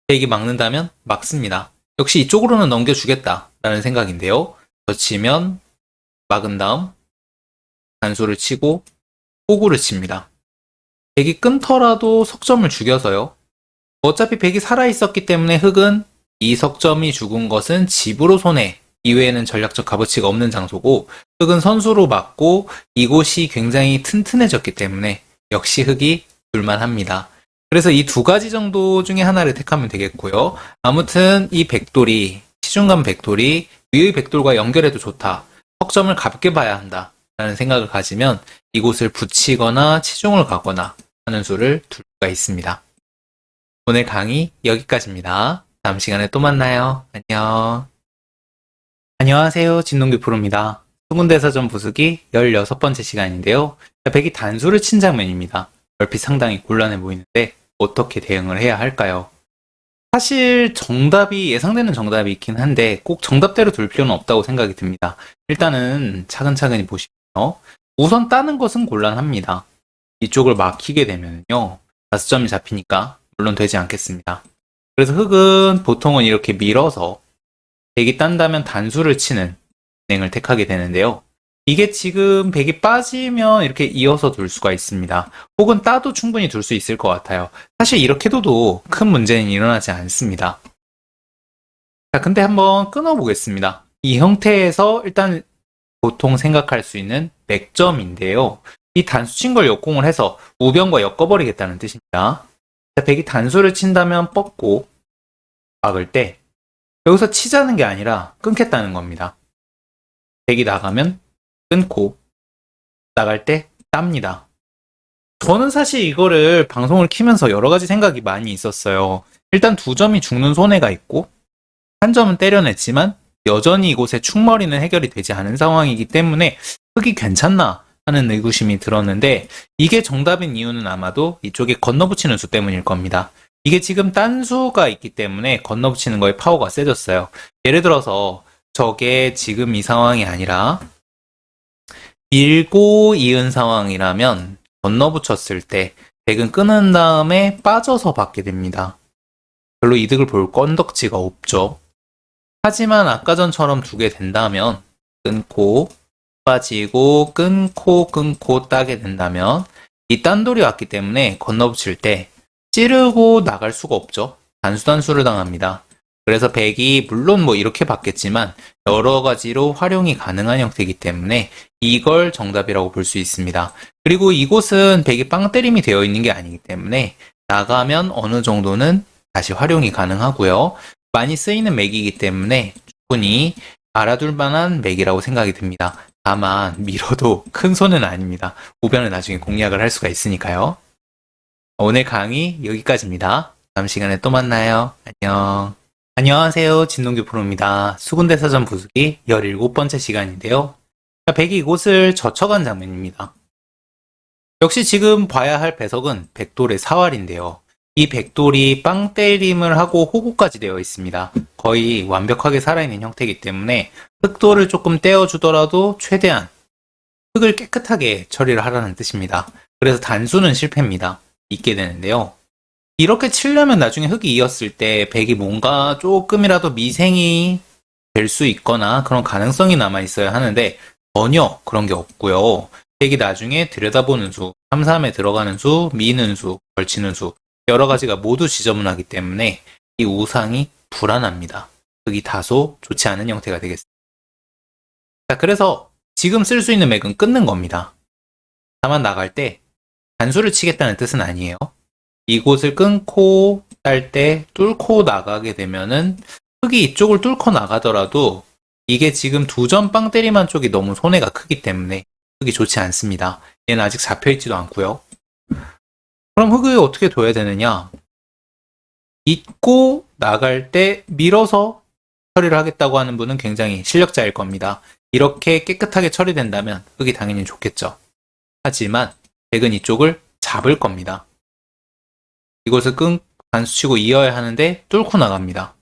백이 막는다면 막습니다. 역시 이쪽으로는 넘겨주겠다라는 생각인데요. 젖히면 막은 다음 단수를 치고 호구를 칩니다. 백이 끊더라도 석점을 죽여서요. 어차피 백이 살아있었기 때문에 흑은 이 석점이 죽은 것은 집으로 손해 이외에는 전략적 값어치가 없는 장소고 흑은 선수로 맞고 이곳이 굉장히 튼튼해졌기 때문에 역시 흑이 불만합니다. 그래서 이 두 가지 정도 중에 하나를 택하면 되겠고요. 아무튼 이 백돌이 시중간 백돌이 위의 백돌과 연결해도 좋다. 석점을 가볍게 봐야 한다. 라는 생각을 가지면 이곳을 붙이거나 치중을 가거나 하는 수를 둘 수가 있습니다. 오늘 강의 여기까지입니다. 다음 시간에 또 만나요. 안녕. 안녕하세요. 진동규 프로입니다. 수군대사전 부수기 16번째 시간인데요. 백이 단수를 친 장면입니다. 얼핏 상당히 곤란해 보이는데 어떻게 대응을 해야 할까요? 사실 정답이 예상되는 정답이 있긴 한데 꼭 정답대로 둘 필요는 없다고 생각이 듭니다. 일단은 차근차근히 보시면요. 우선 따는 것은 곤란합니다. 이쪽을 막히게 되면요. 5점이 잡히니까 물론 되지 않겠습니다. 그래서 흑은 보통은 이렇게 밀어서 백이 딴다면 단수를 치는 진행을 택하게 되는데요. 이게 지금 백이 빠지면 이렇게 이어서 둘 수가 있습니다. 혹은 따도 충분히 둘 수 있을 것 같아요. 사실 이렇게 둬도 큰 문제는 일어나지 않습니다. 자, 근데 한번 끊어보겠습니다. 이 형태에서 일단 보통 생각할 수 있는 맥점인데요. 이 단수 친 걸 역공을 해서 우변과 엮어버리겠다는 뜻입니다. 자, 백이 단수를 친다면 뻗고 막을 때 여기서 치자는 게 아니라 끊겠다는 겁니다. 백이 나가면 끊고 나갈 때 땁니다. 저는 사실 이거를 방송을 키면서 여러 가지 생각이 많이 있었어요. 일단 2점이 죽는 손해가 있고 한 점은 때려냈지만 여전히 이곳에 충머리는 해결이 되지 않은 상황이기 때문에 흑이 괜찮나 하는 의구심이 들었는데 이게 정답인 이유는 아마도 이쪽에 건너붙이는 수 때문일 겁니다. 이게 지금 딴수가 있기 때문에 건너붙이는 거에 파워가 세졌어요. 예를 들어서 저게 지금 이 상황이 아니라 밀고 이은 상황이라면 건너붙였을 때 백은 끊은 다음에 빠져서 받게 됩니다. 별로 이득을 볼 건덕지가 없죠. 하지만 아까 전처럼 두게 된다면 끊고 빠지고 끊고 따게 된다면 이 딴돌이 왔기 때문에 건너붙일 때 찌르고 나갈 수가 없죠. 단수단수를 당합니다. 그래서 백이 물론 뭐 이렇게 받겠지만 여러 가지로 활용이 가능한 형태이기 때문에 이걸 정답이라고 볼 수 있습니다. 그리고 이곳은 백이 빵 때림이 되어 있는 게 아니기 때문에 나가면 어느 정도는 다시 활용이 가능하고요. 많이 쓰이는 맥이기 때문에 충분히 알아둘 만한 맥이라고 생각이 듭니다. 다만 밀어도 큰 손은 아닙니다. 우변을 나중에 공략을 할 수가 있으니까요. 오늘 강의 여기까지입니다. 다음 시간에 또 만나요. 안녕. 안녕하세요. 진동규 프로입니다. 수군대사전 부수기 17번째 시간인데요. 백이 이곳을 젖혀간 장면입니다. 역시 지금 봐야 할 배석은 백돌의 사활인데요. 이 백돌이 빵 때림을 하고 호구까지 되어 있습니다. 거의 완벽하게 살아있는 형태이기 때문에 흑돌을 조금 떼어주더라도 최대한 흑을 깨끗하게 처리를 하라는 뜻입니다. 그래서 단수는 실패입니다. 있게 되는데요. 이렇게 치려면 나중에 흑이 이었을 때 백이 뭔가 조금이라도 미생이 될 수 있거나 그런 가능성이 남아 있어야 하는데 전혀 그런 게 없고요. 백이 나중에 들여다보는 수, 3-3에 들어가는 수, 미는 수, 걸치는 수 여러 가지가 모두 지저분하기 때문에 이 우상이 불안합니다. 흑이 다소 좋지 않은 형태가 되겠습니다. 자, 그래서 지금 쓸 수 있는 맥은 끊는 겁니다. 다만 나갈 때 단수를 치겠다는 뜻은 아니에요. 이곳을 끊고 딸 때 뚫고 나가게 되면은 흑이 이쪽을 뚫고 나가더라도 이게 지금 2점 빵 때리만 쪽이 너무 손해가 크기 때문에 흑이 좋지 않습니다. 얘는 아직 잡혀있지도 않고요. 그럼 흙을 어떻게 둬야 되느냐? 잇고 나갈 때 밀어서 처리를 하겠다고 하는 분은 굉장히 실력자일 겁니다. 이렇게 깨끗하게 처리된다면 흙이 당연히 좋겠죠. 하지만 백은 이쪽을 잡을 겁니다. 이것을 반수치고 이어야 하는데 뚫고 나갑니다.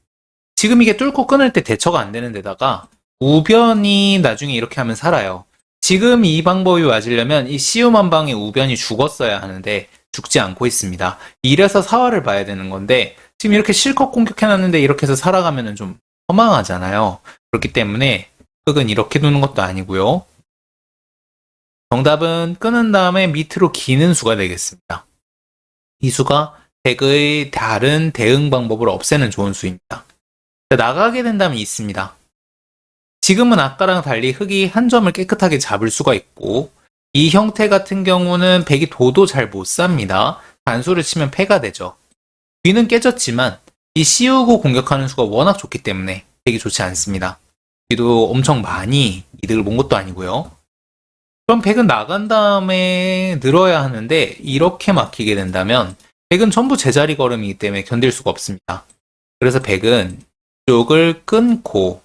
지금 이게 뚫고 끊을 때 대처가 안 되는 데다가 우변이 나중에 이렇게 하면 살아요. 지금 이 방법이 맞으려면 이 시움 한 방에 우변이 죽었어야 하는데 죽지 않고 있습니다. 이래서 사활을 봐야 되는 건데 지금 이렇게 실컷 공격해놨는데 이렇게 해서 살아가면 좀 허망하잖아요. 그렇기 때문에 흙은 이렇게 두는 것도 아니고요. 정답은 끊은 다음에 밑으로 기는 수가 되겠습니다. 이 수가 백의 다른 대응 방법을 없애는 좋은 수입니다. 나가게 된다면 있습니다. 지금은 아까랑 달리 흙이 한 점을 깨끗하게 잡을 수가 있고 이 형태 같은 경우는 백이 도도 잘 못 삽니다. 단수를 치면 패가 되죠. 귀는 깨졌지만 이 씌우고 공격하는 수가 워낙 좋기 때문에 백이 좋지 않습니다. 귀도 엄청 많이 이득을 본 것도 아니고요. 그럼 백은 나간 다음에 늘어야 하는데 이렇게 막히게 된다면 백은 전부 제자리 걸음이기 때문에 견딜 수가 없습니다. 그래서 백은 이쪽을 끊고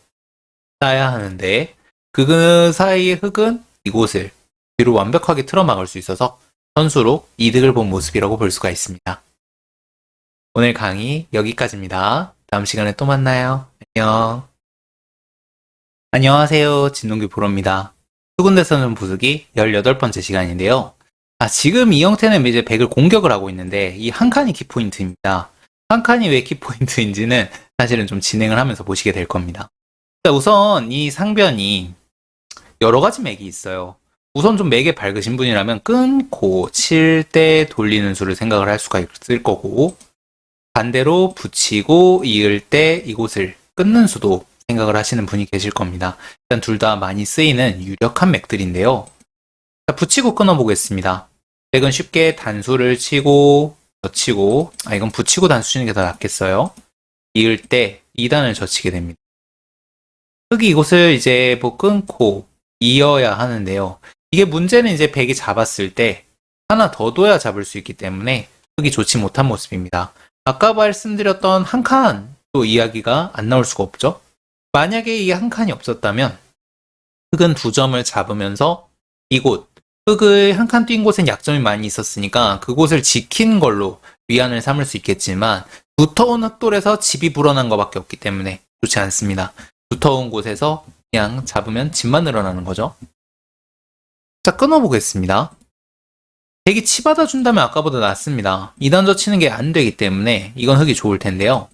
따야 하는데 그 사이에 흙은 이곳을 뒤로 완벽하게 틀어막을 수 있어서 선수로 이득을 본 모습이라고 볼 수가 있습니다. 오늘 강의 여기까지입니다. 다음 시간에 또 만나요. 안녕. 안녕하세요. 진동규 프로입니다. 수군대선전 부수기 18번째 시간인데요. 지금 이 형태는 이제 백을 공격을 하고 있는데 이 한 칸이 키포인트입니다. 한 칸이 왜 키포인트인지는 사실은 좀 진행을 하면서 보시게 될 겁니다. 우선 이 상변이 여러 가지 맥이 있어요. 우선 좀 맥에 밝으신 분이라면 끊고 칠 때 돌리는 수를 생각을 할 수가 있을 거고 반대로 붙이고 이을 때 이곳을 끊는 수도 생각을 하시는 분이 계실 겁니다. 일단 둘 다 많이 쓰이는 유력한 맥들인데요. 붙이고 끊어 보겠습니다. 백은 쉽게 단수를 치고 젖히고 이건 붙이고 단수 치는 게 더 낫겠어요. 이을 때 2단을 젖히게 됩니다. 흙이 이곳을 이제 뭐 끊고 이어야 하는데요. 이게 문제는 이제 백이 잡았을 때 하나 더 둬야 잡을 수 있기 때문에 흙이 좋지 못한 모습입니다. 아까 말씀드렸던 한 칸도 이야기가 안 나올 수가 없죠. 만약에 이 한 칸이 없었다면 흙은 2점을 잡으면서 이곳 흙을 한 칸 뛴 곳엔 약점이 많이 있었으니까 그곳을 지킨 걸로 위안을 삼을 수 있겠지만 두터운 흙돌에서 집이 불어난 것밖에 없기 때문에 좋지 않습니다. 두터운 곳에서 그냥 잡으면 집만 늘어나는 거죠. 자, 끊어보겠습니다. 백이 치받아 준다면 아까보다 낫습니다. 2단 젖히는 게 안 되기 때문에 이건 흙이 좋을 텐데요.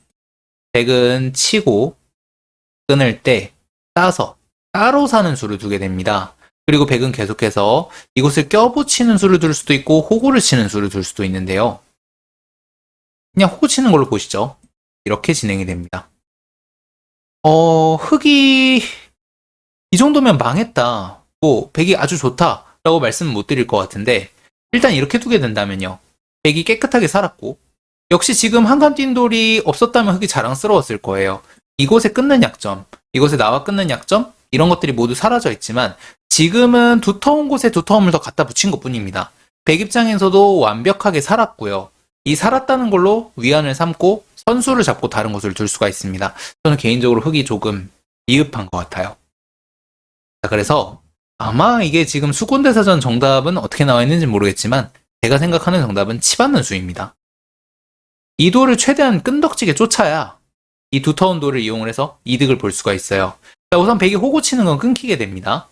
백은 치고 끊을 때 따서 따로 사는 수를 두게 됩니다. 그리고 백은 계속해서 이곳을 껴붙이는 수를 둘 수도 있고 호구를 치는 수를 둘 수도 있는데요. 그냥 호구 치는 걸로 보시죠. 이렇게 진행이 됩니다. 흙이 이 정도면 망했다. 뭐 백이 아주 좋다 라고 말씀은 못 드릴 것 같은데 일단 이렇게 두게 된다면요. 백이 깨끗하게 살았고 역시 지금 한 칸 뛴 돌이 없었다면 흙이 자랑스러웠을 거예요. 이곳에 끊는 약점, 이곳에 나와 끊는 약점 이런 것들이 모두 사라져 있지만 지금은 두터운 곳에 두터움을 더 갖다 붙인 것뿐입니다. 백 입장에서도 완벽하게 살았고요. 이 살았다는 걸로 위안을 삼고 선수를 잡고 다른 곳을 둘 수가 있습니다. 저는 개인적으로 흙이 조금 미흡한 것 같아요. 자, 그래서 아마 이게 지금 수군대사전 정답은 어떻게 나와 있는지 모르겠지만 제가 생각하는 정답은 치받는 수입니다. 이 돌을 최대한 끈덕지게 쫓아야 이 두터운 돌을 이용을 해서 이득을 볼 수가 있어요. 자, 우선 백이 호구 치는 건 끊기게 됩니다.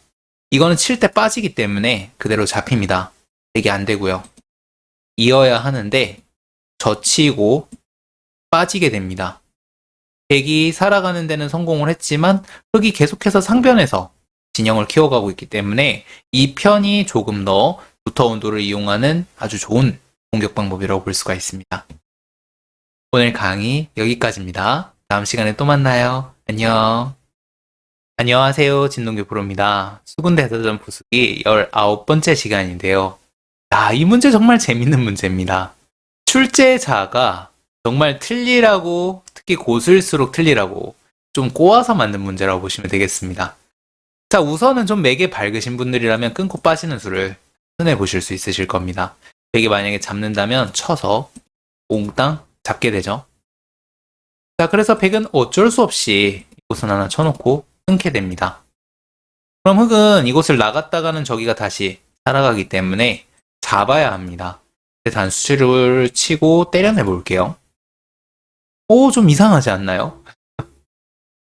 이거는 칠 때 빠지기 때문에 그대로 잡힙니다. 백이 안 되고요. 이어야 하는데 젖히고 빠지게 됩니다. 백이 살아가는 데는 성공을 했지만 흙이 계속해서 상변에서 진영을 키워가고 있기 때문에 이 편이 조금 더 두터운 돌을 이용하는 아주 좋은 공격 방법이라고 볼 수가 있습니다. 오늘 강의 여기까지입니다. 다음 시간에 또 만나요. 안녕. 안녕하세요. 진동규 프로입니다. 수군대사전 부수기 19번째 시간인데요. 이 문제 정말 재밌는 문제입니다. 출제자가 정말 틀리라고, 특히 고수일수록 틀리라고 좀 꼬아서 만든 문제라고 보시면 되겠습니다. 자, 우선은 좀 맥에 밝으신 분들이라면 끊고 빠지는 수를 손해 보실 수 있으실 겁니다. 백이 만약에 잡는다면 쳐서 몽땅 잡게 되죠. 자, 그래서 백은 어쩔 수 없이 이곳은 하나 쳐놓고 끊게 됩니다. 그럼 흑은 이곳을 나갔다가는 저기가 다시 살아가기 때문에 잡아야 합니다. 단수치를 치고 때려내 볼게요. 오, 좀 이상하지 않나요?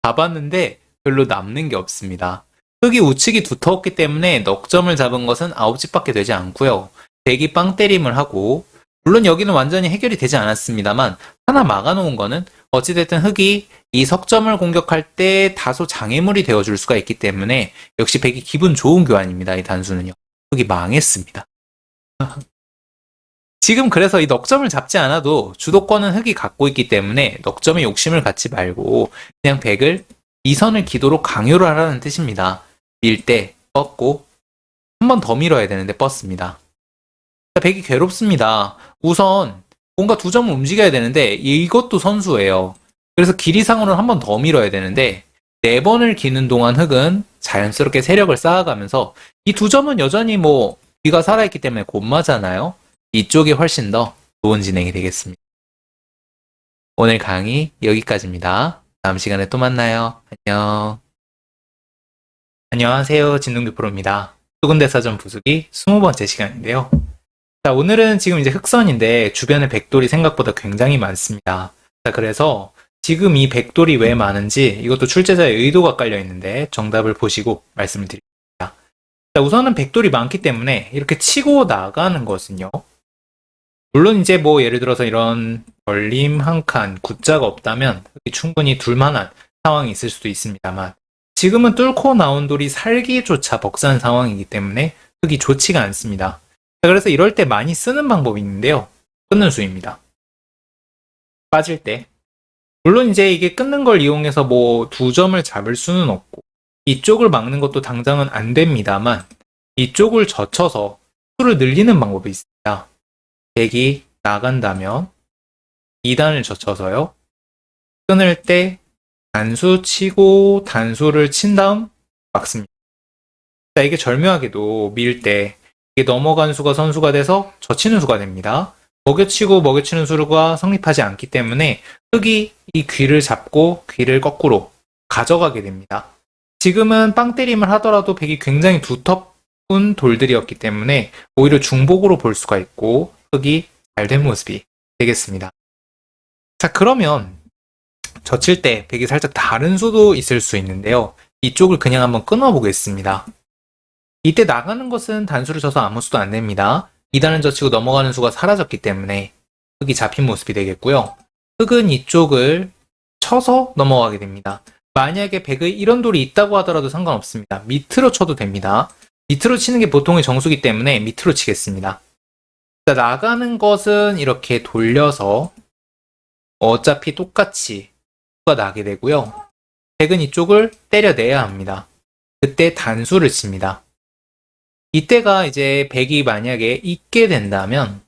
잡았는데 별로 남는 게 없습니다. 흑이 우측이 두터웠기 때문에 넉점을 잡은 것은 9집밖에 되지 않고요. 백이 빵 때림을 하고, 물론 여기는 완전히 해결이 되지 않았습니다만 하나 막아놓은 거는 어찌됐든 흑이 이 석점을 공격할 때 다소 장애물이 되어줄 수가 있기 때문에 역시 백이 기분 좋은 교환입니다. 이 단수는요. 흑이 망했습니다. 지금 그래서 이 넉점을 잡지 않아도 주도권은 흑이 갖고 있기 때문에 넉점에 욕심을 갖지 말고 그냥 백을 이 선을 기도로 강요를 하라는 뜻입니다. 밀 때 뻗고 한 번 더 밀어야 되는데 뻗습니다. 백이 괴롭습니다. 우선 뭔가 두 점을 움직여야 되는데 이것도 선수예요. 그래서 길이상으로는 한 번 더 밀어야 되는데 4번을 기는 동안 흑은 자연스럽게 세력을 쌓아가면서 이 두 점은 여전히 뭐 귀가 살아있기 때문에 곧마잖아요. 이쪽이 훨씬 더 좋은 진행이 되겠습니다. 오늘 강의 여기까지입니다. 다음 시간에 또 만나요. 안녕. 안녕하세요. 진동규 프로입니다. 수군대사전 부수기 20번째 시간인데요. 자, 오늘은 지금 이제 흑선인데 주변에 백돌이 생각보다 굉장히 많습니다. 자, 그래서 지금 이 백돌이 왜 많은지 이것도 출제자의 의도가 깔려 있는데 정답을 보시고 말씀을 드리겠습니다. 자, 우선은 백돌이 많기 때문에 이렇게 치고 나가는 것은요. 물론 이제 뭐 예를 들어서 이런 벌림 한 칸, 굿자가 없다면 충분히 둘만한 상황이 있을 수도 있습니다만 지금은 뚫고 나온 돌이 살기조차 벅찬 상황이기 때문에 흑이 좋지가 않습니다. 그래서 이럴 때 많이 쓰는 방법이 있는데요. 끊는 수입니다. 빠질 때. 물론 이제 이게 끊는 걸 이용해서 뭐 두 점을 잡을 수는 없고 이쪽을 막는 것도 당장은 안 됩니다만 이쪽을 젖혀서 수를 늘리는 방법이 있습니다. 백이 나간다면 2단을 젖혀서요. 끊을 때 단수 치고 단수를 친 다음 막습니다. 자, 이게 절묘하게도 밀 때 이게 넘어간 수가 선수가 돼서 젖히는 수가 됩니다. 먹여치고 먹여치는 수가 성립하지 않기 때문에 흑이 이 귀를 잡고 귀를 거꾸로 가져가게 됩니다. 지금은 빵 때림을 하더라도 백이 굉장히 두텁은 돌들이었기 때문에 오히려 중복으로 볼 수가 있고 흑이 잘 된 모습이 되겠습니다. 자, 그러면 젖힐 때 백이 살짝 다른 수도 있을 수 있는데요. 이쪽을 그냥 한번 끊어 보겠습니다. 이때 나가는 것은 단수를 쳐서 아무 수도 안 됩니다. 2단을 젖히고 넘어가는 수가 사라졌기 때문에 흑이 잡힌 모습이 되겠고요. 흑은 이쪽을 쳐서 넘어가게 됩니다. 만약에 백의 이런 돌이 있다고 하더라도 상관없습니다. 밑으로 쳐도 됩니다. 밑으로 치는 게 보통의 정수기 때문에 밑으로 치겠습니다. 자, 나가는 것은 이렇게 돌려서 어차피 똑같이 수가 나게 되고요. 백은 이쪽을 때려내야 합니다. 그때 단수를 칩니다. 이때가 이제 백이 만약에 있게 된다면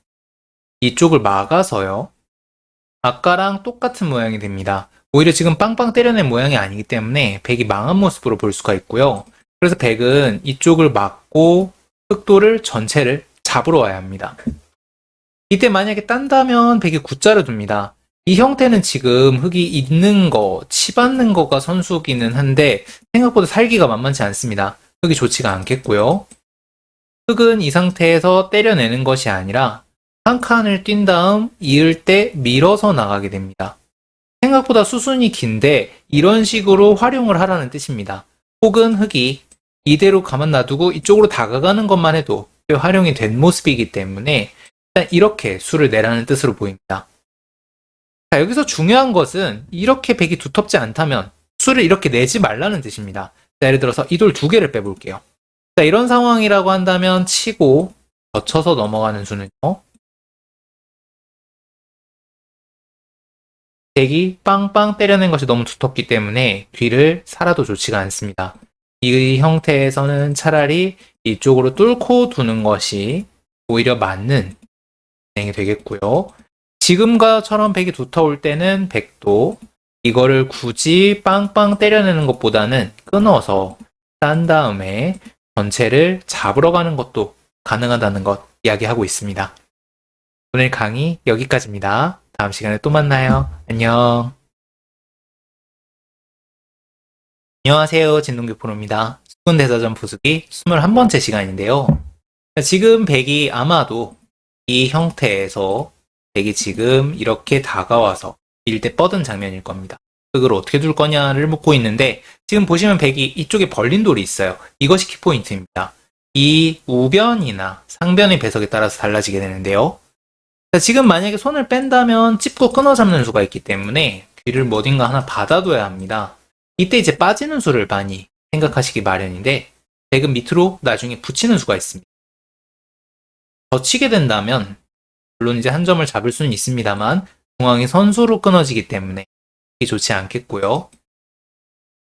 이쪽을 막아서요. 아까랑 똑같은 모양이 됩니다. 오히려 지금 빵빵 때려낸 모양이 아니기 때문에 백이 망한 모습으로 볼 수가 있고요. 그래서 백은 이쪽을 막고 흑돌을 전체를 잡으러 와야 합니다. 이때 만약에 딴다면 백이 굿자를 둡니다. 이 형태는 지금 흑이 있는 거, 치받는 거가 선수기는 한데 생각보다 살기가 만만치 않습니다. 흑이 좋지가 않겠고요. 흑은 이 상태에서 때려내는 것이 아니라 한 칸을 뛴 다음 이을 때 밀어서 나가게 됩니다. 생각보다 수순이 긴데 이런 식으로 활용을 하라는 뜻입니다. 혹은 흑이 이대로 가만 놔두고 이쪽으로 다가가는 것만 해도 활용이 된 모습이기 때문에 일단 이렇게 수를 내라는 뜻으로 보입니다. 자, 여기서 중요한 것은 이렇게 백이 두텁지 않다면 수를 이렇게 내지 말라는 뜻입니다. 자, 예를 들어서 이 돌 2개를 빼볼게요. 자, 이런 상황이라고 한다면 치고 젖혀서 넘어가는 수는요. 백이 빵빵 때려낸 것이 너무 두텁기 때문에 뒤를 살아도 좋지가 않습니다. 이 형태에서는 차라리 이쪽으로 뚫고 두는 것이 오히려 맞는 진행이 되겠고요. 지금과처럼 백이 두터울 때는 백도 이거를 굳이 빵빵 때려내는 것보다는 끊어서 딴 다음에 전체를 잡으러 가는 것도 가능하다는 것 이야기하고 있습니다. 오늘 강의 여기까지입니다. 다음 시간에 또 만나요. 안녕. 안녕하세요. 진동규 프로입니다. 수군대사전 부수기 21번째 시간인데요. 지금 백이 아마도 이 형태에서 백이 지금 이렇게 다가와서 밀대 뻗은 장면일 겁니다. 그걸 어떻게 둘 거냐를 묻고 있는데 지금 보시면 백이 이쪽에 벌린 돌이 있어요. 이것이 키포인트입니다. 이 우변이나 상변의 배석에 따라서 달라지게 되는데요. 지금 만약에 손을 뺀다면 찝고 끊어 잡는 수가 있기 때문에 귀를 어딘가 하나 받아둬야 합니다. 이때 이제 빠지는 수를 많이 생각하시기 마련인데 백은 밑으로 나중에 붙이는 수가 있습니다. 젖히게 된다면 물론 이제 한 점을 잡을 수는 있습니다만 중앙이 선수로 끊어지기 때문에 좋지 않겠고요.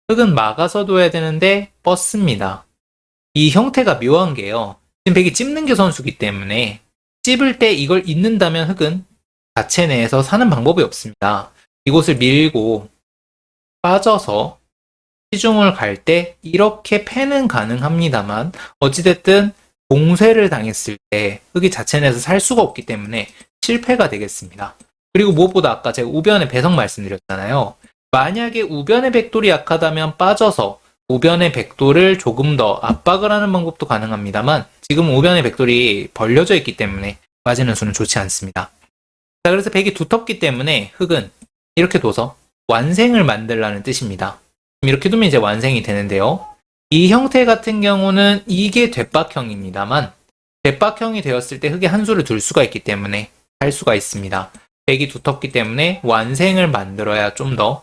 흙은 막아서 둬야 되는데 뻗습니다. 이 형태가 묘한 게요. 지금 백이 찝는 게 선수기 때문에 찝을 때 이걸 잇는다면 흙은 자체 내에서 사는 방법이 없습니다. 이곳을 밀고 빠져서 시중을 갈 때 이렇게 패는 가능합니다만 어찌됐든 봉쇄를 당했을 때 흙이 자체 내에서 살 수가 없기 때문에 실패가 되겠습니다. 그리고 무엇보다 아까 제가 우변의 배석 말씀드렸잖아요. 만약에 우변의 백돌이 약하다면 빠져서 우변의 백돌을 조금 더 압박을 하는 방법도 가능합니다만 지금 우변의 백돌이 벌려져 있기 때문에 빠지는 수는 좋지 않습니다. 자, 그래서 백이 두텁기 때문에 흙은 이렇게 둬서 완생을 만들라는 뜻입니다. 이렇게 두면 이제 완생이 되는데요. 이 형태 같은 경우는 이게 뒷박형입니다만 뒷박형이 되었을 때 흙에 한 수를 둘 수가 있기 때문에 할 수가 있습니다. 백이 두텁기 때문에 완생을 만들어야 좀 더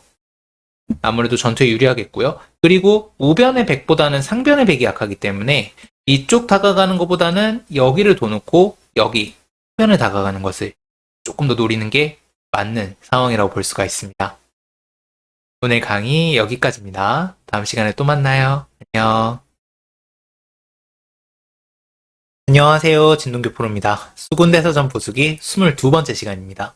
아무래도 전투에 유리하겠고요. 그리고 우변의 백보다는 상변의 백이 약하기 때문에 이쪽 다가가는 것보다는 여기를 둬놓고 여기 후변에 다가가는 것을 조금 더 노리는 게 맞는 상황이라고 볼 수가 있습니다. 오늘 강의 여기까지입니다. 다음 시간에 또 만나요. 안녕. 안녕하세요. 진동규 프로입니다. 수군대사전 부수기 22번째 시간입니다.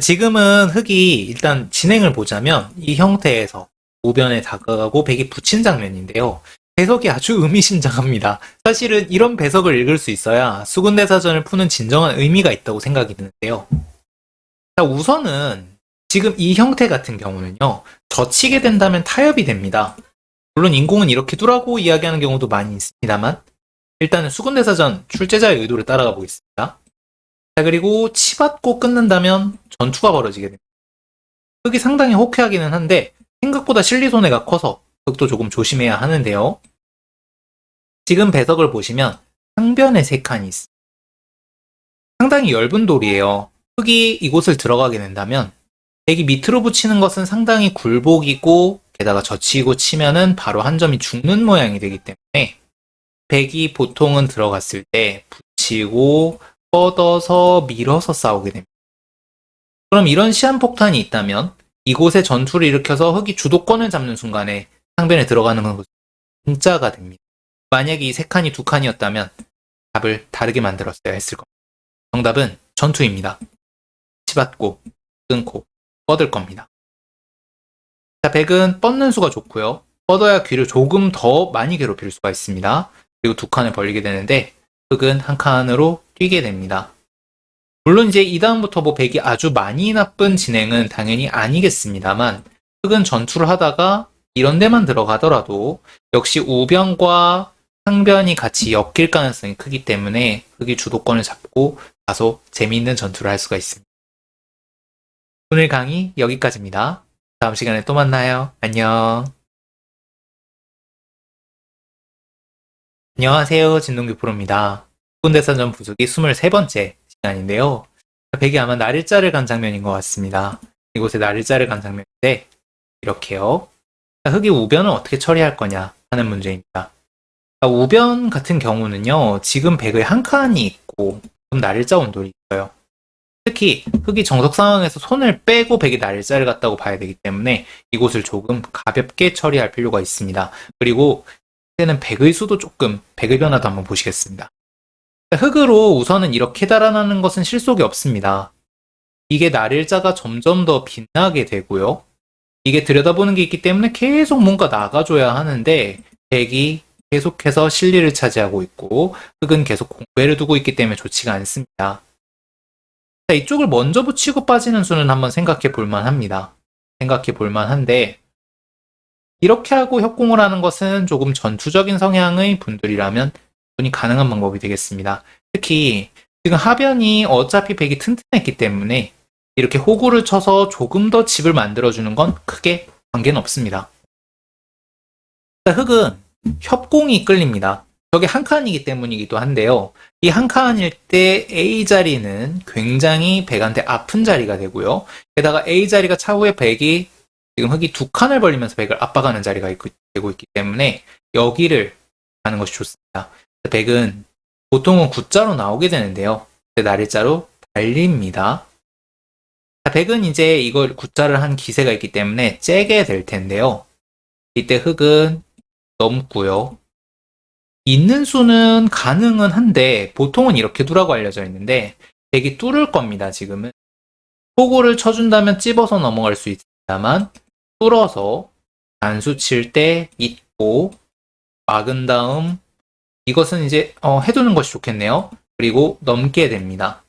지금은 흙이 일단 진행을 보자면 이 형태에서 우변에 다가가고 백이 붙인 장면인데요. 배석이 아주 의미심장합니다. 사실은 이런 배석을 읽을 수 있어야 수군대사전을 푸는 진정한 의미가 있다고 생각이 드는데요. 자, 우선은 지금 이 형태 같은 경우는요. 젖히게 된다면 타협이 됩니다. 물론 인공은 이렇게 두라고 이야기하는 경우도 많이 있습니다만 일단은 수군대사전 출제자의 의도를 따라가 보겠습니다. 자, 그리고 치받고 끊는다면 전투가 벌어지게 됩니다. 흙이 상당히 호쾌하기는 한데 생각보다 실리손해가 커서 흙도 조금 조심해야 하는데요. 지금 배석을 보시면 상변에 3칸이 있습니다. 상당히 엷은 돌이에요. 흙이 이곳을 들어가게 된다면 백이 밑으로 붙이는 것은 상당히 굴복이고 게다가 젖히고 치면은 바로 한 점이 죽는 모양이 되기 때문에 백이 보통은 들어갔을 때 붙이고 뻗어서 밀어서 싸우게 됩니다. 그럼 이런 시한폭탄이 있다면 이곳에 전투를 일으켜서 흙이 주도권을 잡는 순간에 상변에 들어가는 건 공짜가 됩니다. 만약에 이 3칸이 2칸이었다면 답을 다르게 만들었어야 했을 겁니다. 정답은 전투입니다. 치받고 끊고 뻗을 겁니다. 자, 백은 뻗는 수가 좋고요. 뻗어야 귀를 조금 더 많이 괴롭힐 수가 있습니다. 그리고 2칸을 벌리게 되는데 흙은 1칸으로 뛰게 됩니다. 물론 이제 이 다음부터 뭐 백이 아주 많이 나쁜 진행은 당연히 아니겠습니다만 흙은 전투를 하다가 이런 데만 들어가더라도 역시 우변과 상변이 같이 엮일 가능성이 크기 때문에 흙이 주도권을 잡고 다소 재미있는 전투를 할 수가 있습니다. 오늘 강의 여기까지입니다. 다음 시간에 또 만나요. 안녕. 안녕하세요. 진동규 프로입니다. 수군대사전 부수기 23번째 시간인데요. 백이 아마 날일자를 간 장면인 것 같습니다. 이곳에 날일자를 간 장면인데 이렇게요. 흙이 우변을 어떻게 처리할 거냐 하는 문제입니다. 우변 같은 경우는요. 지금 백의 한 칸이 있고 좀 날일자 온돌이 있어요. 특히 흙이 정석 상황에서 손을 빼고 백이 날일자를 갔다고 봐야 되기 때문에 이곳을 조금 가볍게 처리할 필요가 있습니다. 그리고 이때는 백의 수도 조금 백의 변화도 한번 보시겠습니다. 흙으로 우선은 이렇게 달아나는 것은 실속이 없습니다. 이게 날일자가 점점 더 빛나게 되고요. 이게 들여다보는 게 있기 때문에 계속 뭔가 나가줘야 하는데 백이 계속해서 실리를 차지하고 있고 흙은 계속 공배를 두고 있기 때문에 좋지가 않습니다. 자, 이쪽을 먼저 붙이고 빠지는 수는 한번 생각해 볼 만합니다. 생각해 볼 만한데, 이렇게 하고 협공을 하는 것은 조금 전투적인 성향의 분들이라면 충분히 가능한 방법이 되겠습니다. 특히 지금 하변이 어차피 백이 튼튼했기 때문에 이렇게 호구를 쳐서 조금 더 집을 만들어주는 건 크게 관계는 없습니다. 자, 흑은 협공이 끌립니다. 저게 한 칸이기 때문이기도 한데요. 이 한 칸일 때 A 자리는 굉장히 백한테 아픈 자리가 되고요. 게다가 A 자리가 차후에 백이 지금 흑이 두 칸을 벌리면서 백을 압박하는 자리가 되고 있기 때문에 여기를 가는 것이 좋습니다. 백은 보통은 9자로 나오게 되는데요. 날일자로 달립니다. 백은 이제 이걸 9자를 한 기세가 있기 때문에 째게 될 텐데요. 이때 흑은 넘고요. 있는 수는 가능은 한데 보통은 이렇게 두라고 알려져 있는데 백이 뚫을 겁니다. 지금은 호구를 쳐준다면 찝어서 넘어갈 수 있다만 뚫어서 단수 칠 때 잊고 막은 다음 이것은 이제 해두는 것이 좋겠네요. 그리고 넘게 됩니다.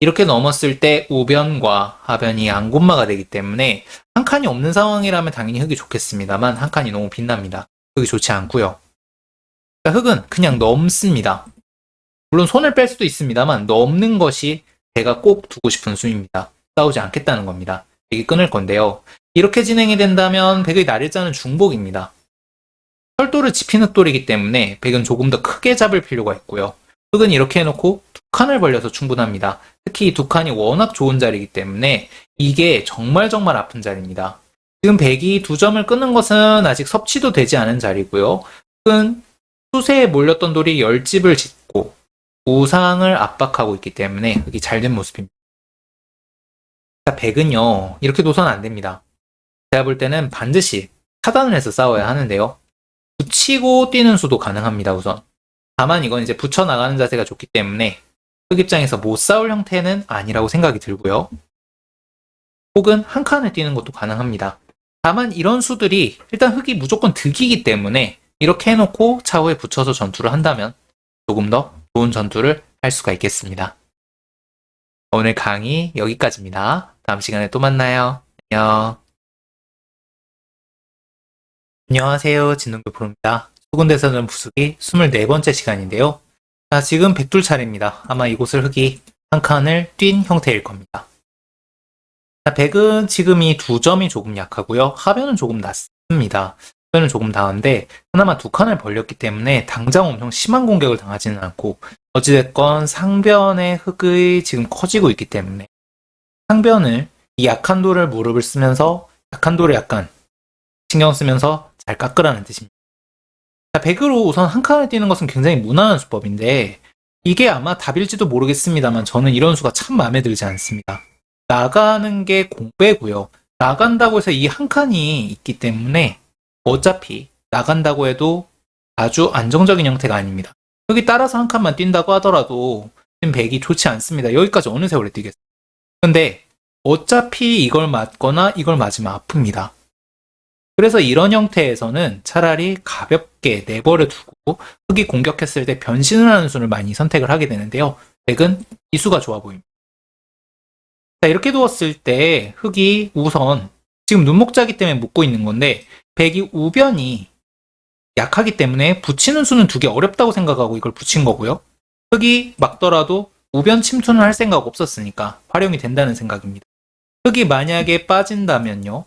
이렇게 넘었을 때 우변과 하변이 양곳마가 되기 때문에 한 칸이 없는 상황이라면 당연히 흑이 좋겠습니다만 한 칸이 너무 빛납니다. 흑이 좋지 않고요. 흑은 그냥 넘습니다. 물론 손을 뺄 수도 있습니다만 넘는 것이 제가 꼭 두고 싶은 수입니다. 싸우지 않겠다는 겁니다. 백이 끊을 건데요. 이렇게 진행이 된다면 백의 날일자는 중복입니다. 철도를 짚힌 흑돌이기 때문에 백은 조금 더 크게 잡을 필요가 있고요. 흑은 이렇게 해놓고 두 칸을 벌려서 충분합니다. 특히 이 두 칸이 워낙 좋은 자리이기 때문에 이게 정말 아픈 자리입니다. 지금 백이 두 점을 끊는 것은 아직 섭취도 되지 않은 자리고요. 흑은 수세에 몰렸던 돌이 10집을 짓고 우상을 압박하고 있기 때문에 흑이 잘된 모습입니다. 자, 백은요 이렇게 둬서는 안 됩니다. 제가 볼 때는 반드시 차단을 해서 싸워야 하는데요. 붙이고 뛰는 수도 가능합니다. 우선 다만 이건 이제 붙여나가는 자세가 좋기 때문에 흑 입장에서 못 싸울 형태는 아니라고 생각이 들고요. 혹은 한 칸을 뛰는 것도 가능합니다. 다만 이런 수들이 일단 흑이 무조건 득이기 때문에 이렇게 해놓고 차후에 붙여서 전투를 한다면 조금 더 좋은 전투를 할 수가 있겠습니다. 오늘 강의 여기까지입니다. 다음 시간에 또 만나요. 안녕. 안녕하세요. 진동교 프로입니다. 수군대사전 부수기 24번째 시간인데요. 자, 지금 백둘 차례입니다. 아마 이곳을 흑이 한 칸을 뛴 형태일 겁니다. 자, 백은 지금 이 두 점이 조금 약하고요. 하변은 조금 낮습니다. 하변은 조금 나은데 그나마 두 칸을 벌렸기 때문에 당장 엄청 심한 공격을 당하지는 않고 어찌됐건 상변의 흑이 지금 커지고 있기 때문에 상변을 이 약한 돌을 무릎을 쓰면서 약한 돌을 약간 신경 쓰면서 잘 깎으라는 뜻입니다. 자, 백으로 우선 한 칸을 뛰는 것은 굉장히 무난한 수법인데 이게 아마 답일지도 모르겠습니다만 저는 이런 수가 참 마음에 들지 않습니다. 나가는 게 공배고요. 나간다고 해서 이 한 칸이 있기 때문에 어차피 나간다고 해도 아주 안정적인 형태가 아닙니다. 여기 따라서 한 칸만 뛴다고 하더라도 지금 백이 좋지 않습니다. 여기까지 어느 세월에 뛰겠어요. 근데 어차피 이걸 맞거나 이걸 맞으면 아픕니다. 그래서 이런 형태에서는 차라리 가볍게 내버려 두고 흑이 공격했을 때 변신을 하는 수를 많이 선택을 하게 되는데요. 백은 이 수가 좋아 보입니다. 자, 이렇게 두었을 때 흑이 우선 지금 눈목자기 때문에 묶고 있는 건데 백이 우변이 약하기 때문에 붙이는 수는 두기 어렵다고 생각하고 이걸 붙인 거고요. 흑이 막더라도 우변 침투는 할 생각 없었으니까 활용이 된다는 생각입니다. 흑이 만약에 빠진다면요.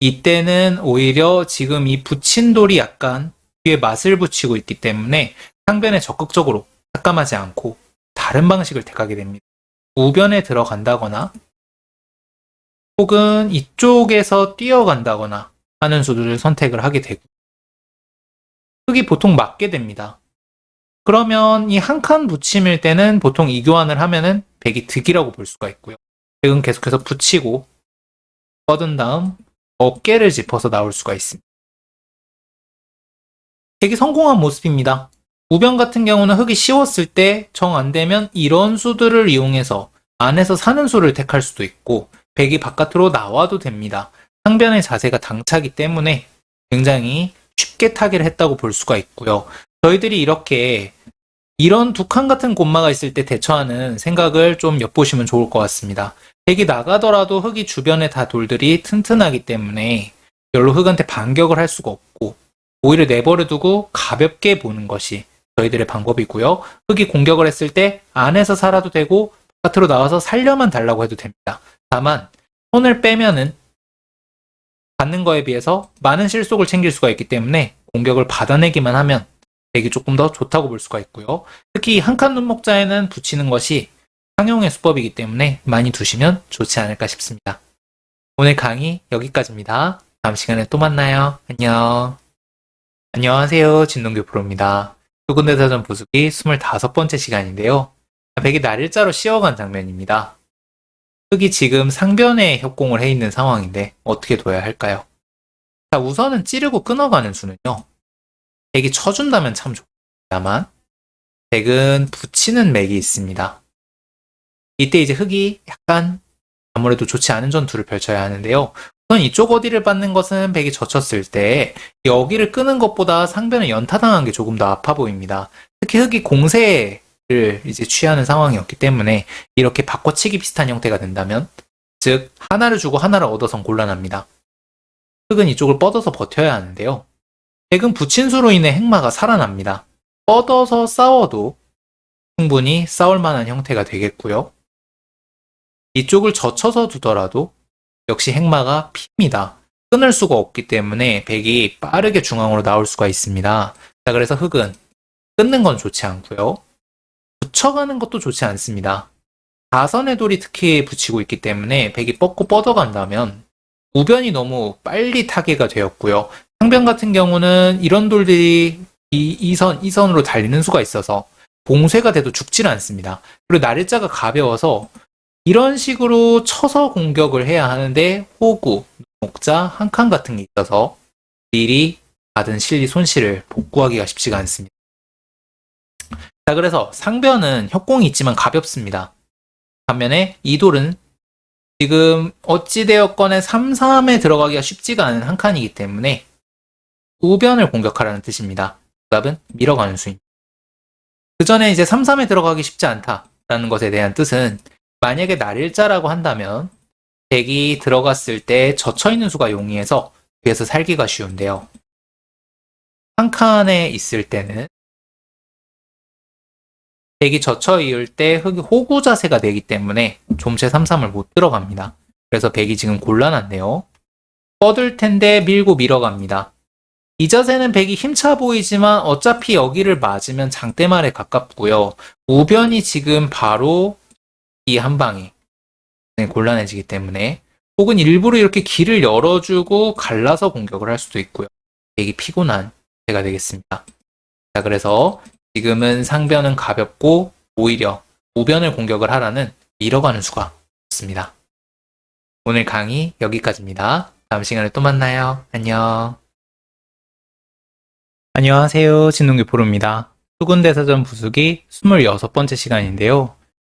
이때는 오히려 지금 이 붙인 돌이 약간 뒤에 맛을 붙이고 있기 때문에 상변에 적극적으로 삭감하지 않고 다른 방식을 택하게 됩니다. 우변에 들어간다거나 혹은 이쪽에서 뛰어간다거나 하는 수들을 선택을 하게 되고 흑이 보통 맞게 됩니다. 그러면 이 한 칸 붙임일 때는 보통 이 교환을 하면은 백이 득이라고 볼 수가 있고요. 백은 계속해서 붙이고 뻗은 다음 어깨를 짚어서 나올 수가 있습니다. 되게 성공한 모습입니다. 우변 같은 경우는 흑이 씌웠을 때 정 안 되면 이런 수들을 이용해서 안에서 사는 수를 택할 수도 있고 백이 바깥으로 나와도 됩니다. 상변의 자세가 당차기 때문에 굉장히 쉽게 타기를 했다고 볼 수가 있고요. 저희들이 이렇게 이런 두 칸 같은 곳마가 있을 때 대처하는 생각을 좀 엿보시면 좋을 것 같습니다. 백이 나가더라도 흙이 주변에 다 돌들이 튼튼하기 때문에 별로 흙한테 반격을 할 수가 없고 오히려 내버려 두고 가볍게 보는 것이 저희들의 방법이고요. 흙이 공격을 했을 때 안에서 살아도 되고 바깥으로 나와서 살려만 달라고 해도 됩니다. 다만 손을 빼면은 받는 거에 비해서 많은 실속을 챙길 수가 있기 때문에 공격을 받아내기만 하면 백이 조금 더 좋다고 볼 수가 있고요. 특히 한 칸 눈목자에는 붙이는 것이 상용의 수법이기 때문에 많이 두시면 좋지 않을까 싶습니다. 오늘 강의 여기까지입니다. 다음 시간에 또 만나요. 안녕. 안녕하세요. 진동규 프로입니다. 수군대사전 부수기 25번째 시간인데요. 백이 날일자로 씌어간 장면입니다. 흙이 지금 상변에 협공을 해 있는 상황인데 어떻게 둬야 할까요? 자, 우선은 찌르고 끊어가는 수는요. 백이 쳐준다면 참 좋습니다만 백은 붙이는 맥이 있습니다. 이때 이제 흙이 약간 아무래도 좋지 않은 전투를 펼쳐야 하는데요. 우선 이쪽 어디를 받는 것은 백이 젖혔을 때 여기를 끄는 것보다 상변을 연타당한 게 조금 더 아파 보입니다. 특히 흙이 공세를 이제 취하는 상황이었기 때문에 이렇게 바꿔치기 비슷한 형태가 된다면 즉 하나를 주고 하나를 얻어선 곤란합니다. 흙은 이쪽을 뻗어서 버텨야 하는데요. 백은 붙인 수로 인해 행마가 살아납니다. 뻗어서 싸워도 충분히 싸울 만한 형태가 되겠고요. 이쪽을 젖혀서 두더라도 역시 행마가 핍니다. 끊을 수가 없기 때문에 백이 빠르게 중앙으로 나올 수가 있습니다. 자, 그래서 흙은 끊는 건 좋지 않고요. 붙여가는 것도 좋지 않습니다. 가선의 돌이 특히 붙이고 있기 때문에 백이 뻗고 뻗어간다면 우변이 너무 빨리 타개가 되었고요. 상변 같은 경우는 이런 돌들이 이 선으로 달리는 수가 있어서 봉쇄가 돼도 죽지는 않습니다. 그리고 날일자가 가벼워서 이런 식으로 쳐서 공격을 해야 하는데 호구, 목자, 한 칸 같은 게 있어서 미리 받은 실리 손실을 복구하기가 쉽지가 않습니다. 자, 그래서 상변은 협공이 있지만 가볍습니다. 반면에 이 돌은 지금 어찌되었건에 3-3에 들어가기가 쉽지가 않은 한 칸이기 때문에 우변을 공격하라는 뜻입니다. 정답은 밀어가는 수입니다. 그 전에 이제 3-3에 들어가기 쉽지 않다라는 것에 대한 뜻은 만약에 날일자라고 한다면 백이 들어갔을 때 젖혀있는 수가 용이해서 뒤에서 살기가 쉬운데요. 한 칸에 있을 때는 백이 젖혀 이을 때 흙이 호구 자세가 되기 때문에 좀채 3-3을 못 들어갑니다. 그래서 백이 지금 곤란한데요. 뻗을 텐데 밀고 밀어갑니다. 이 자세는 백이 힘차 보이지만 어차피 여기를 맞으면 장대말에 가깝고요. 우변이 지금 바로 이 한 방에 곤란해지기 때문에 혹은 일부러 이렇게 길을 열어주고 갈라서 공격을 할 수도 있고요. 백이 피곤한 때가 되겠습니다. 자, 그래서 지금은 상변은 가볍고 오히려 우변을 공격을 하라는 밀어가는 수가 좋습니다. 오늘 강의 여기까지입니다. 다음 시간에 또 만나요. 안녕. 안녕하세요. 진동규 프로입니다. 수군대사전 부수기 26번째 시간인데요.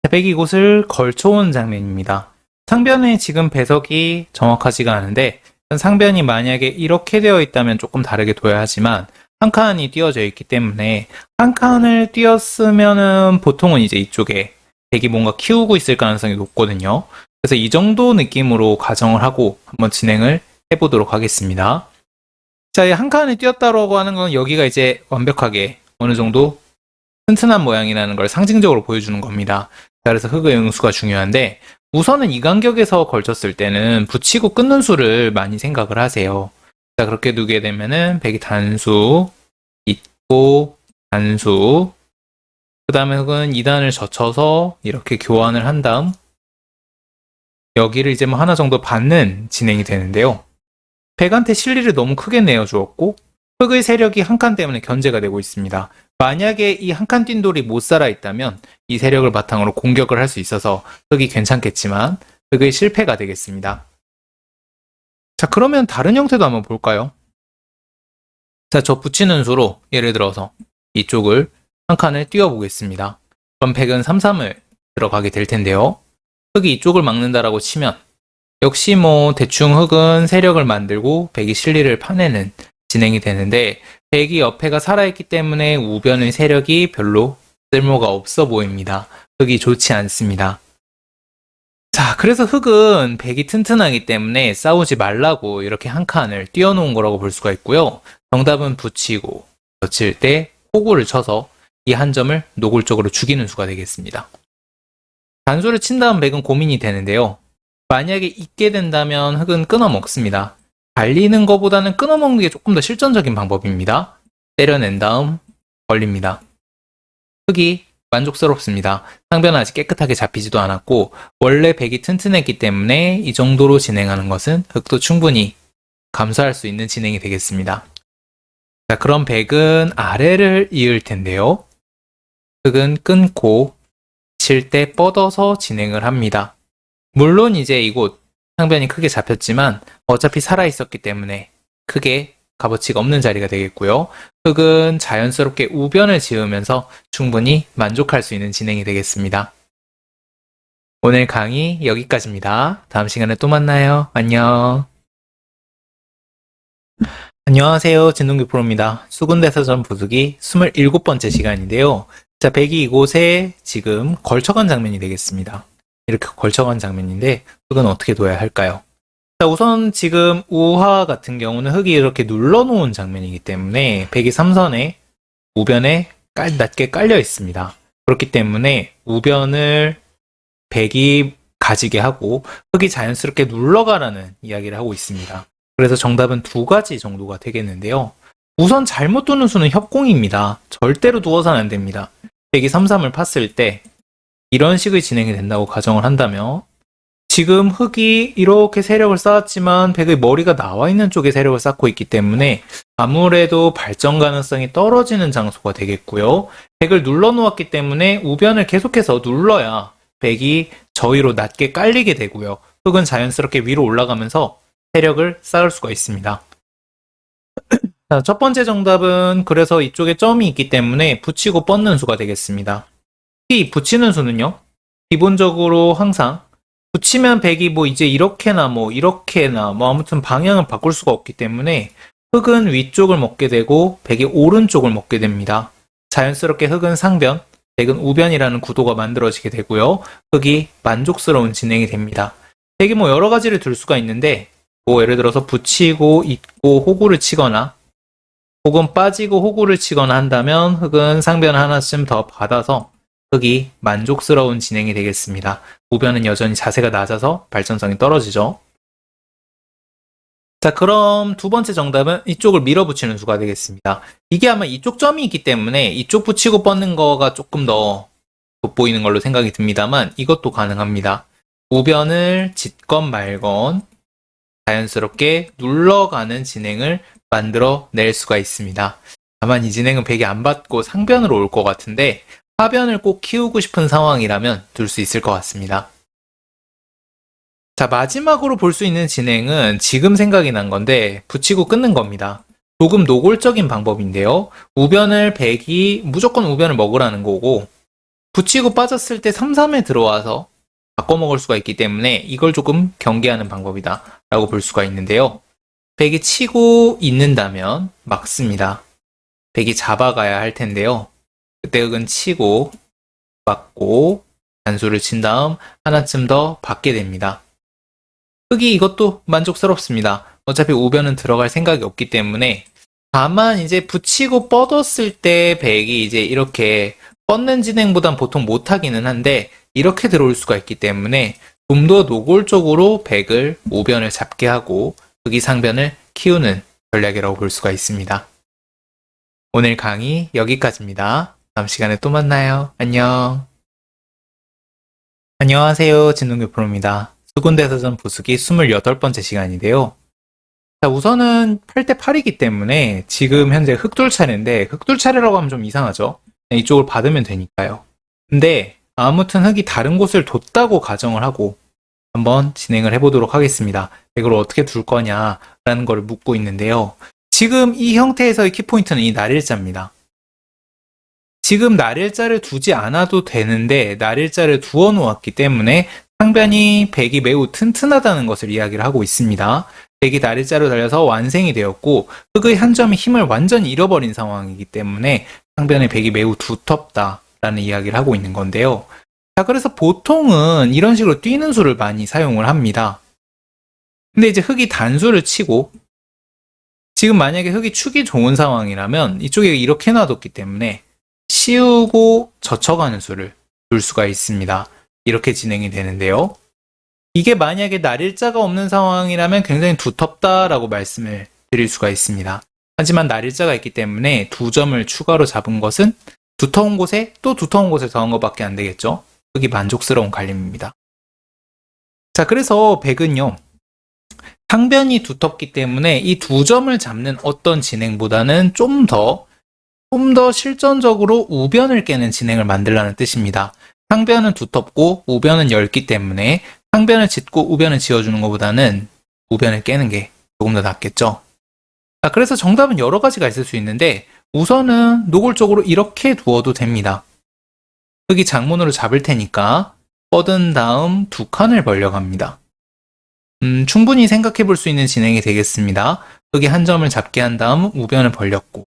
백이 곳을 걸쳐온 장면입니다. 상변에 지금 배석이 정확하지가 않은데 상변이 만약에 이렇게 되어 있다면 조금 다르게 둬야 하지만 한 칸이 띄어져 있기 때문에 한 칸을 띄었으면은 보통은 이제 이쪽에 백이 뭔가 키우고 있을 가능성이 높거든요. 그래서 이 정도 느낌으로 가정을 하고 한번 진행을 해보도록 하겠습니다. 자, 한 칸을 띄었다고 하는 건 여기가 이제 완벽하게 어느 정도 튼튼한 모양이라는 걸 상징적으로 보여주는 겁니다. 자, 그래서 흙의 응수가 중요한데 우선은 이 간격에서 걸쳤을 때는 붙이고 끊는 수를 많이 생각을 하세요. 자, 그렇게 두게 되면은 백이 단수, 있고, 단수, 그 다음에 흙은 2단을 젖혀서 이렇게 교환을 한 다음 여기를 이제 뭐 하나 정도 받는 진행이 되는데요. 백한테 실리를 너무 크게 내어주었고 흙의 세력이 한 칸 때문에 견제가 되고 있습니다. 만약에 이 한 칸 뛴 돌이 못 살아있다면 이 세력을 바탕으로 공격을 할 수 있어서 흙이 괜찮겠지만 흙의 실패가 되겠습니다. 자, 그러면 다른 형태도 한번 볼까요? 자, 저 붙이는 수로 예를 들어서 이쪽을 한 칸을 띄워보겠습니다. 그럼 백은 3-3을 들어가게 될 텐데요. 흙이 이쪽을 막는다라고 치면 역시 뭐 대충 흙은 세력을 만들고 백이 실리를 파내는 진행이 되는데 백이 옆에가 살아있기 때문에 우변의 세력이 별로 쓸모가 없어 보입니다. 흙이 좋지 않습니다. 자, 그래서 흙은 백이 튼튼하기 때문에 싸우지 말라고 이렇게 한 칸을 띄워놓은 거라고 볼 수가 있고요. 정답은 붙이고 젖힐 때 호구를 쳐서 이 한 점을 노골적으로 죽이는 수가 되겠습니다. 단수를 친 다음 백은 고민이 되는데요. 만약에 잊게 된다면 흙은 끊어 먹습니다. 달리는 것보다는 끊어 먹는 게 조금 더 실전적인 방법입니다. 때려낸 다음 걸립니다. 흙이 만족스럽습니다. 상변은 아직 깨끗하게 잡히지도 않았고 원래 백이 튼튼했기 때문에 이 정도로 진행하는 것은 흙도 충분히 감수할 수 있는 진행이 되겠습니다. 자, 그럼 백은 아래를 이을 텐데요. 흙은 끊고 칠 때 뻗어서 진행을 합니다. 물론 이제 이곳 상변이 크게 잡혔지만 어차피 살아있었기 때문에 크게 값어치가 없는 자리가 되겠고요. 흙은 자연스럽게 우변을 지으면서 충분히 만족할 수 있는 진행이 되겠습니다. 오늘 강의 여기까지입니다. 다음 시간에 또 만나요. 안녕. 안녕하세요. 진동규 프로입니다. 수군대사전 부수기 27번째 시간인데요. 자, 백이 이곳에 지금 걸쳐간 장면이 되겠습니다. 이렇게 걸쳐간 장면인데 흙은 어떻게 둬야 할까요? 자, 우선 지금 우하 같은 경우는 흙이 이렇게 눌러놓은 장면이기 때문에 백이 3선에 우변에 낮게 깔려 있습니다. 그렇기 때문에 우변을 백이 가지게 하고 흙이 자연스럽게 눌러가라는 이야기를 하고 있습니다. 그래서 정답은 두 가지 정도가 되겠는데요. 우선 잘못 두는 수는 협공입니다. 절대로 두어서는 안 됩니다. 백이 3, 3을 팠을 때 이런 식의 진행이 된다고 가정을 한다면 지금 흙이 이렇게 세력을 쌓았지만 백의 머리가 나와 있는 쪽에 세력을 쌓고 있기 때문에 아무래도 발전 가능성이 떨어지는 장소가 되겠고요. 백을 눌러 놓았기 때문에 우변을 계속해서 눌러야 백이 저위로 낮게 깔리게 되고요. 흙은 자연스럽게 위로 올라가면서 세력을 쌓을 수가 있습니다. 자, 첫 번째 정답은 그래서 이쪽에 점이 있기 때문에 붙이고 뻗는 수가 되겠습니다. 이 붙이는 수는요. 기본적으로 항상 붙이면 백이 뭐 이제 이렇게나 뭐 이렇게나 뭐 아무튼 방향을 바꿀 수가 없기 때문에 흙은 위쪽을 먹게 되고 백이 오른쪽을 먹게 됩니다. 자연스럽게 흙은 상변, 백은 우변이라는 구도가 만들어지게 되고요. 흙이 만족스러운 진행이 됩니다. 백이 뭐 여러 가지를 둘 수가 있는데 뭐 예를 들어서 붙이고 잇고 호구를 치거나 혹은 빠지고 호구를 치거나 한다면 흙은 상변 하나쯤 더 받아서 흙이 만족스러운 진행이 되겠습니다. 우변은 여전히 자세가 낮아서 발전성이 떨어지죠. 자, 그럼 두 번째 정답은 이쪽을 밀어붙이는 수가 되겠습니다. 이게 아마 이쪽 점이 있기 때문에 이쪽 붙이고 뻗는 거가 조금 더 돋보이는 걸로 생각이 듭니다만 이것도 가능합니다. 우변을 짓건 말건 자연스럽게 눌러가는 진행을 만들어 낼 수가 있습니다. 다만 이 진행은 백이 안 받고 상변으로 올 것 같은데 하변을 꼭 키우고 싶은 상황이라면 둘 수 있을 것 같습니다. 자, 마지막으로 볼 수 있는 진행은 지금 생각이 난 건데 붙이고 끊는 겁니다. 조금 노골적인 방법인데요. 우변을 백이 무조건 우변을 먹으라는 거고 붙이고 빠졌을 때 3, 3에 들어와서 바꿔 먹을 수가 있기 때문에 이걸 조금 경계하는 방법이다 라고 볼 수가 있는데요. 백이 치고 있는다면 막습니다. 백이 잡아가야 할 텐데요. 그때 흙은 치고 받고 단수를 친 다음 하나쯤 더 받게 됩니다. 흙이 이것도 만족스럽습니다. 어차피 우변은 들어갈 생각이 없기 때문에 다만 이제 붙이고 뻗었을 때 백이 이제 이렇게 뻗는 진행보단 보통 못하기는 한데 이렇게 들어올 수가 있기 때문에 좀 더 노골적으로 백을 우변을 잡게 하고 흙이 상변을 키우는 전략이라고 볼 수가 있습니다. 오늘 강의 여기까지입니다. 다음 시간에 또 만나요. 안녕. 안녕하세요. 진동규 프로입니다. 수군대사전 부수기 28번째 시간인데요. 자, 우선은 8대 8이기 때문에 지금 현재 흑돌 차례인데 흑돌 차례라고 하면 좀 이상하죠? 이쪽을 받으면 되니까요. 근데 아무튼 흙이 다른 곳을 뒀다고 가정을 하고 한번 진행을 해보도록 하겠습니다. 이걸 어떻게 둘 거냐라는 걸 묻고 있는데요. 지금 이 형태에서의 키포인트는 이 날일자입니다. 지금 날일자를 두지 않아도 되는데 날일자를 두어 놓았기 때문에 상변이 백이 매우 튼튼하다는 것을 이야기를 하고 있습니다. 백이 날일자로 달려서 완생이 되었고 흙의 한 점이 힘을 완전히 잃어버린 상황이기 때문에 상변의 백이 매우 두텁다 라는 이야기를 하고 있는 건데요. 자, 그래서 보통은 이런 식으로 뛰는 수를 많이 사용을 합니다. 근데 이제 흙이 단수를 치고 지금 만약에 흙이 축이 좋은 상황이라면 이쪽에 이렇게 놔뒀기 때문에 씌우고 젖혀가는 수를 둘 수가 있습니다. 이렇게 진행이 되는데요. 이게 만약에 날일자가 없는 상황이라면 굉장히 두텁다라고 말씀을 드릴 수가 있습니다. 하지만 날일자가 있기 때문에 2점을 추가로 잡은 것은 두터운 곳에 또 두터운 곳에 더한 것밖에 안 되겠죠. 흙이 만족스러운 관림입니다. 자, 그래서 백은요. 상변이 두텁기 때문에 이 2점을 잡는 어떤 진행보다는 좀 더 실전적으로 우변을 깨는 진행을 만들라는 뜻입니다. 상변은 두텁고 우변은 얇기 때문에 상변을 짓고 우변을 지어주는 것보다는 우변을 깨는 게 조금 더 낫겠죠. 자, 그래서 정답은 여러 가지가 있을 수 있는데 우선은 노골적으로 이렇게 두어도 됩니다. 흙이 장문으로 잡을 테니까 뻗은 다음 2칸을 벌려갑니다. 충분히 생각해 볼 수 있는 진행이 되겠습니다. 흙이 한 점을 잡게 한 다음 우변을 벌렸고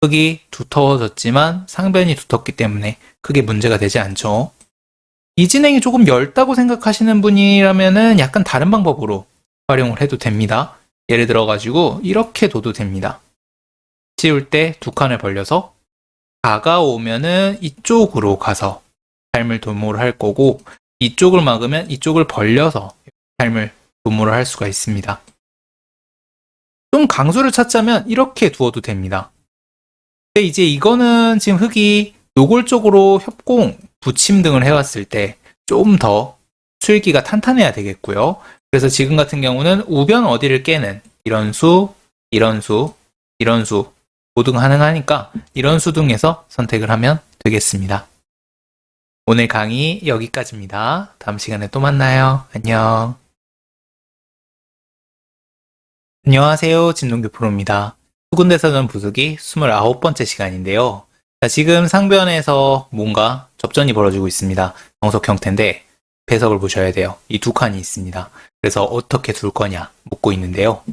흙이 두터워졌지만 상변이 두텁기 때문에 크게 문제가 되지 않죠. 이 진행이 조금 얇다고 생각하시는 분이라면 약간 다른 방법으로 활용을 해도 됩니다. 예를 들어가지고 이렇게 둬도 됩니다. 씌울 때 2칸을 벌려서 다가오면은 이쪽으로 가서 삶을 도모를 할 거고 이쪽을 막으면 이쪽을 벌려서 삶을 도모를 할 수가 있습니다. 좀 강수를 찾자면 이렇게 두어도 됩니다. 근데 이제 이거는 지금 흙이 노골적으로 협공, 붙임 등을 해왔을 때 좀 더 수일기가 탄탄해야 되겠고요. 그래서 지금 같은 경우는 우변 어디를 깨는 이런 수, 이런 수, 이런 수 모두 가능하니까 이런 수 등에서 선택을 하면 되겠습니다. 오늘 강의 여기까지입니다. 다음 시간에 또 만나요. 안녕. 안녕하세요. 진동규 프로입니다. 수군대사전 부수기 29번째 시간인데요. 자, 지금 상변에서 뭔가 접전이 벌어지고 있습니다. 정석 형태인데 배석을 보셔야 돼요. 이 2칸이 있습니다. 그래서 어떻게 둘 거냐 묻고 있는데요.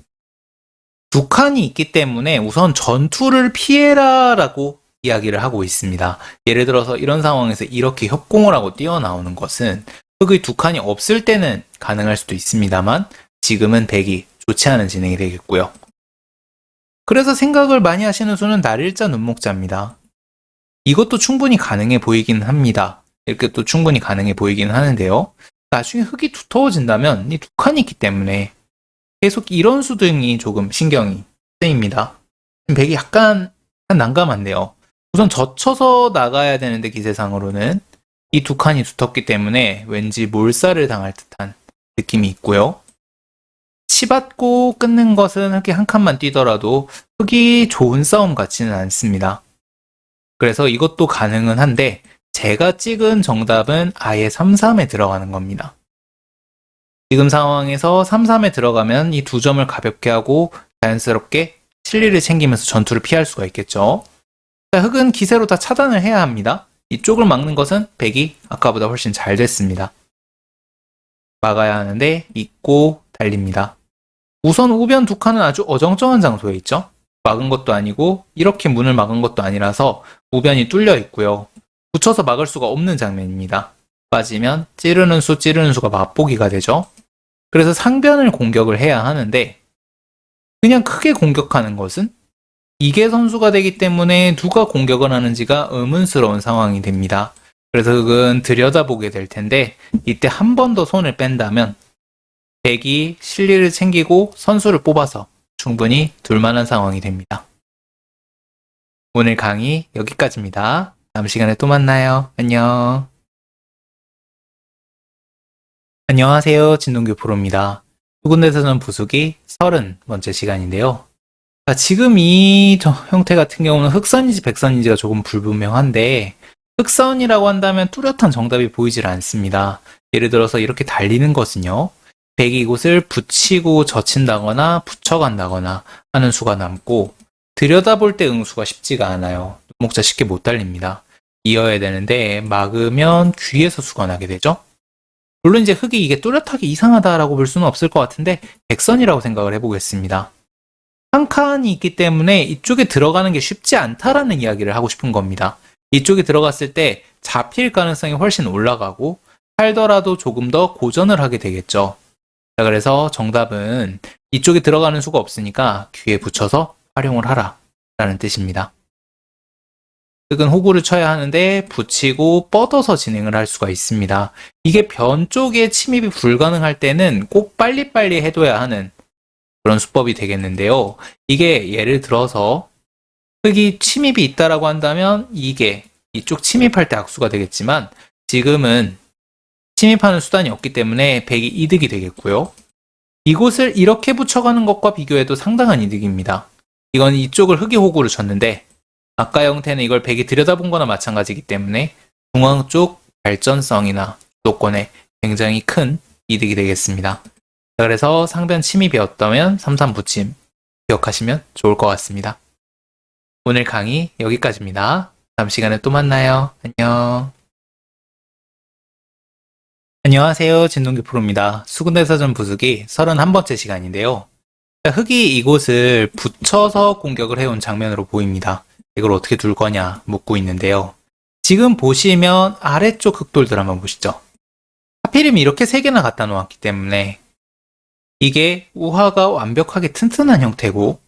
2칸이 있기 때문에 우선 전투를 피해라 라고 이야기를 하고 있습니다. 예를 들어서 이런 상황에서 이렇게 협공을 하고 뛰어나오는 것은 흙의 2칸이 없을 때는 가능할 수도 있습니다만 지금은 백이 좋지 않은 진행이 되겠고요. 그래서 생각을 많이 하시는 수는 날일자 눈목자입니다. 이것도 충분히 가능해 보이긴 합니다. 이렇게 또 충분히 가능해 보이긴 하는데요. 나중에 흙이 두터워진다면 이 2칸이 있기 때문에 계속 이런 수 등이 조금 신경이 쓰입니다. 백이 약간 난감한데요. 우선 젖혀서 나가야 되는데 기세상으로는 이 2칸이 두텁기 때문에 왠지 몰살을 당할 듯한 느낌이 있고요. 치받고 끊는 것은 흙이 한 칸만 뛰더라도 흙이 좋은 싸움 같지는 않습니다. 그래서 이것도 가능은 한데 제가 찍은 정답은 아예 3-3에 들어가는 겁니다. 지금 상황에서 3-3에 들어가면 이 2점을 가볍게 하고 자연스럽게 실리를 챙기면서 전투를 피할 수가 있겠죠. 자, 흙은 기세로 다 차단을 해야 합니다. 이쪽을 막는 것은 백이 아까보다 훨씬 잘 됐습니다. 막아야 하는데 잊고 달립니다. 우선 우변 2칸은 아주 어정쩡한 장소에 있죠. 막은 것도 아니고 이렇게 문을 막은 것도 아니라서 우변이 뚫려 있고요. 붙여서 막을 수가 없는 장면입니다. 빠지면 찌르는 수가 맛보기가 되죠. 그래서 상변을 공격을 해야 하는데 그냥 크게 공격하는 것은 이계 선수가 되기 때문에 누가 공격을 하는지가 의문스러운 상황이 됩니다. 그래서 흙은 들여다보게 될 텐데 이때 한 번 더 손을 뺀다면 백이 실리를 챙기고 선수를 뽑아서 충분히 둘만한 상황이 됩니다. 오늘 강의 여기까지입니다. 다음 시간에 또 만나요. 안녕. 안녕하세요. 진동규 프로입니다. 수군대사전 부수기 30번째 시간인데요. 지금 이 형태 같은 경우는 흑선인지 백선인지가 조금 불분명한데 흑선이라고 한다면 뚜렷한 정답이 보이질 않습니다. 예를 들어서 이렇게 달리는 것은요. 백이 이곳을 붙이고 젖힌다거나 붙여간다거나 하는 수가 남고 들여다볼 때 응수가 쉽지가 않아요. 눈목자 쉽게 못 달립니다. 이어야 되는데 막으면 귀에서 수가 나게 되죠. 물론 이제 흙이 이게 뚜렷하게 이상하다라고 볼 수는 없을 것 같은데 백선이라고 생각을 해보겠습니다. 한 칸이 있기 때문에 이쪽에 들어가는 게 쉽지 않다라는 이야기를 하고 싶은 겁니다. 이쪽이 들어갔을 때 잡힐 가능성이 훨씬 올라가고 살더라도 조금 더 고전을 하게 되겠죠. 자, 그래서 정답은 이쪽에 들어가는 수가 없으니까 귀에 붙여서 활용을 하라 라는 뜻입니다. 흙은 호구를 쳐야 하는데 붙이고 뻗어서 진행을 할 수가 있습니다. 이게 변 쪽에 침입이 불가능할 때는 꼭 빨리빨리 해둬야 하는 그런 수법이 되겠는데요. 이게 예를 들어서 흙이 침입이 있다라고 한다면 이게 이쪽 침입할 때 악수가 되겠지만 지금은 침입하는 수단이 없기 때문에 백이 이득이 되겠고요. 이곳을 이렇게 붙여가는 것과 비교해도 상당한 이득입니다. 이건 이쪽을 흙이 호구를 쳤는데 아까 형태는 이걸 백이 들여다본 거나 마찬가지이기 때문에 중앙 쪽 발전성이나 주도권에 굉장히 큰 이득이 되겠습니다. 자, 그래서 상변 침입이었다면 3-3 붙임 기억하시면 좋을 것 같습니다. 오늘 강의 여기까지입니다. 다음 시간에 또 만나요. 안녕. 안녕하세요. 진동기 프로입니다. 수군대사전 부수기 31번째 시간인데요. 흙이 이곳을 붙여서 공격을 해온 장면으로 보입니다. 이걸 어떻게 둘 거냐 묻고 있는데요. 지금 보시면 아래쪽 흙돌들 한번 보시죠. 하필이면 이렇게 3개나 갖다 놓았기 때문에 이게 우화가 완벽하게 튼튼한 형태고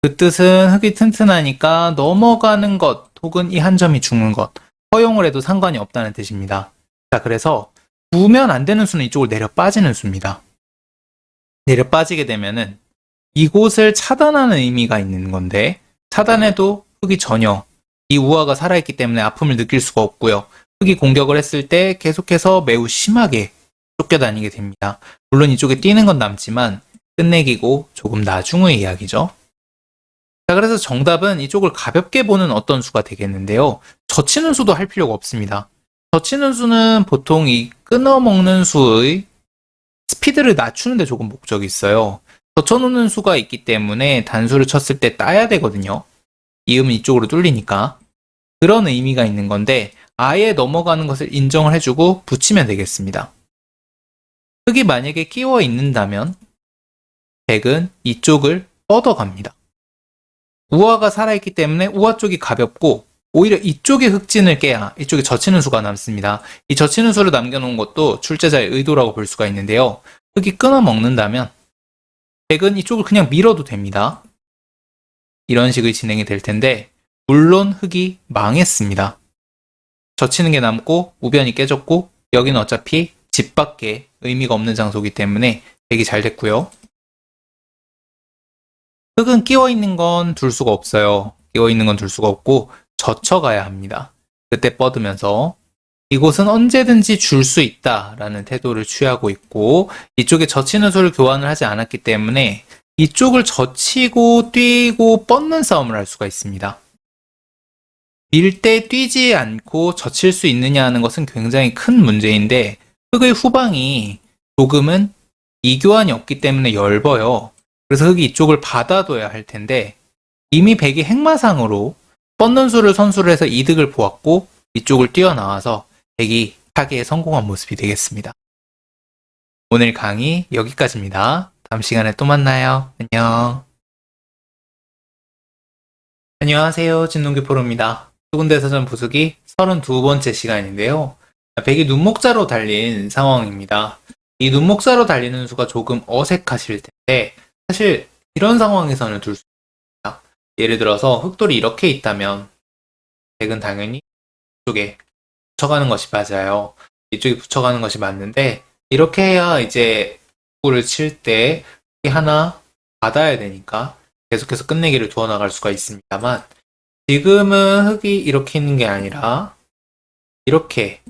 그 뜻은 흙이 튼튼하니까 넘어가는 것 혹은 이 한 점이 죽는 것 허용을 해도 상관이 없다는 뜻입니다. 자, 그래서 부으면 안 되는 수는 이쪽으로 내려 빠지는 수입니다. 내려 빠지게 되면은 이곳을 차단하는 의미가 있는 건데 차단해도 흙이 전혀 이 우화가 살아있기 때문에 아픔을 느낄 수가 없고요. 흙이 공격을 했을 때 계속해서 매우 심하게 쫓겨다니게 됩니다. 물론 이쪽에 뛰는 건 남지만 끝내기고 조금 나중의 이야기죠. 자, 그래서 정답은 이쪽을 가볍게 보는 어떤 수가 되겠는데요. 젖히는 수도 할 필요가 없습니다. 젖히는 수는 보통 이 끊어먹는 수의 스피드를 낮추는 데 조금 목적이 있어요. 젖혀놓는 수가 있기 때문에 단수를 쳤을 때 따야 되거든요. 이음은 이쪽으로 뚫리니까. 그런 의미가 있는 건데 아예 넘어가는 것을 인정을 해주고 붙이면 되겠습니다. 흙이 만약에 끼워 있는다면 백은 이쪽을 뻗어갑니다. 우화가 살아있기 때문에 우화 쪽이 가볍고 오히려 이쪽에 흑진을 깨야 이쪽에 젖히는 수가 남습니다. 이 젖히는 수를 남겨놓은 것도 출제자의 의도라고 볼 수가 있는데요. 흙이 끊어 먹는다면 백은 이쪽을 그냥 밀어도 됩니다. 이런 식의 진행이 될 텐데 물론 흙이 망했습니다. 젖히는 게 남고 우변이 깨졌고 여기는 어차피 집 밖에 의미가 없는 장소이기 때문에 백이 잘 됐고요. 흙은 끼워 있는 건 둘 수가 없어요. 끼워 있는 건 둘 수가 없고 젖혀가야 합니다. 그때 뻗으면서 이곳은 언제든지 줄 수 있다라는 태도를 취하고 있고 이쪽에 젖히는 수를 교환을 하지 않았기 때문에 이쪽을 젖히고 뛰고 뻗는 싸움을 할 수가 있습니다. 밀 때 뛰지 않고 젖힐 수 있느냐 하는 것은 굉장히 큰 문제인데 흙의 후방이 조금은 이교환이 없기 때문에 엷어요. 그래서 흙이 이쪽을 받아둬야 할 텐데 이미 백이 핵마상으로 뻗는 수를 선수를 해서 이득을 보았고 이쪽을 뛰어나와서 백이 타기에 성공한 모습이 되겠습니다. 오늘 강의 여기까지입니다. 다음 시간에 또 만나요. 안녕. 안녕하세요. 진동기 프로입니다. 수군대사전 부수기 32번째 시간인데요. 백이 눈목자로 달린 상황입니다. 이 눈목자로 달리는 수가 조금 어색하실 텐데 사실 이런 상황에서는 둘 수 있습니다. 예를 들어서 흑돌이 이렇게 있다면 백은 당연히 이쪽에 붙여가는 것이 맞아요. 이쪽에 붙여가는 것이 맞는데 이렇게 해야 이제 흑구를 칠 때 하나 받아야 되니까 계속해서 끝내기를 두어 나갈 수가 있습니다만 지금은 흑이 이렇게 있는 게 아니라 이렇게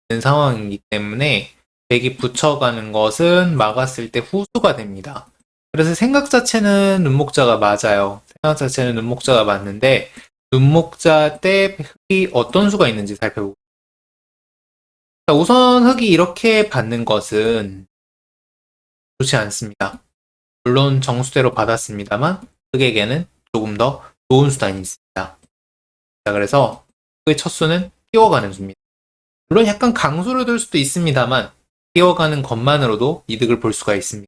있는 상황이기 때문에 백이 붙여가는 것은 막았을 때 후수가 됩니다. 그래서 생각 자체는 눈목자가 맞아요. 생각 자체는 눈목자가 맞는데 눈목자 때 흑이 어떤 수가 있는지 살펴보겠습니다. 우선 흑이 이렇게 받는 것은 좋지 않습니다. 물론 정수대로 받았습니다만 흑에게는 조금 더 좋은 수단이 있습니다. 자, 그래서 흑의 첫 수는 뛰어가는 수입니다. 물론 약간 강수를 둘 수도 있습니다만 뛰어가는 것만으로도 이득을 볼 수가 있습니다.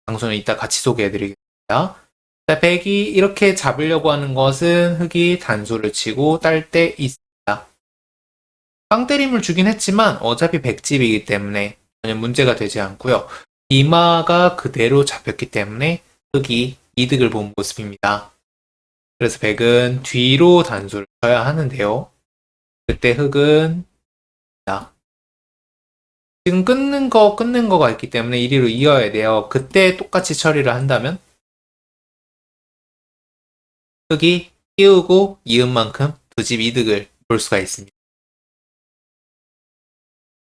강수는 이따 같이 소개해드리겠습니다. 자, 백이 이렇게 잡으려고 하는 것은 흑이 단수를 치고 딸 때 있습니다. 빵때림을 주긴 했지만 어차피 백집이기 때문에 전혀 문제가 되지 않고요. 이마가 그대로 잡혔기 때문에 흑이 이득을 본 모습입니다. 그래서 백은 뒤로 단수를 쳐야 하는데요. 그때 흑은 지금 끊는 거가 있기 때문에 이리로 이어야 돼요. 그때 똑같이 처리를 한다면 흑이 띄우고 이은 만큼 두 집 이득을 볼 수가 있습니다.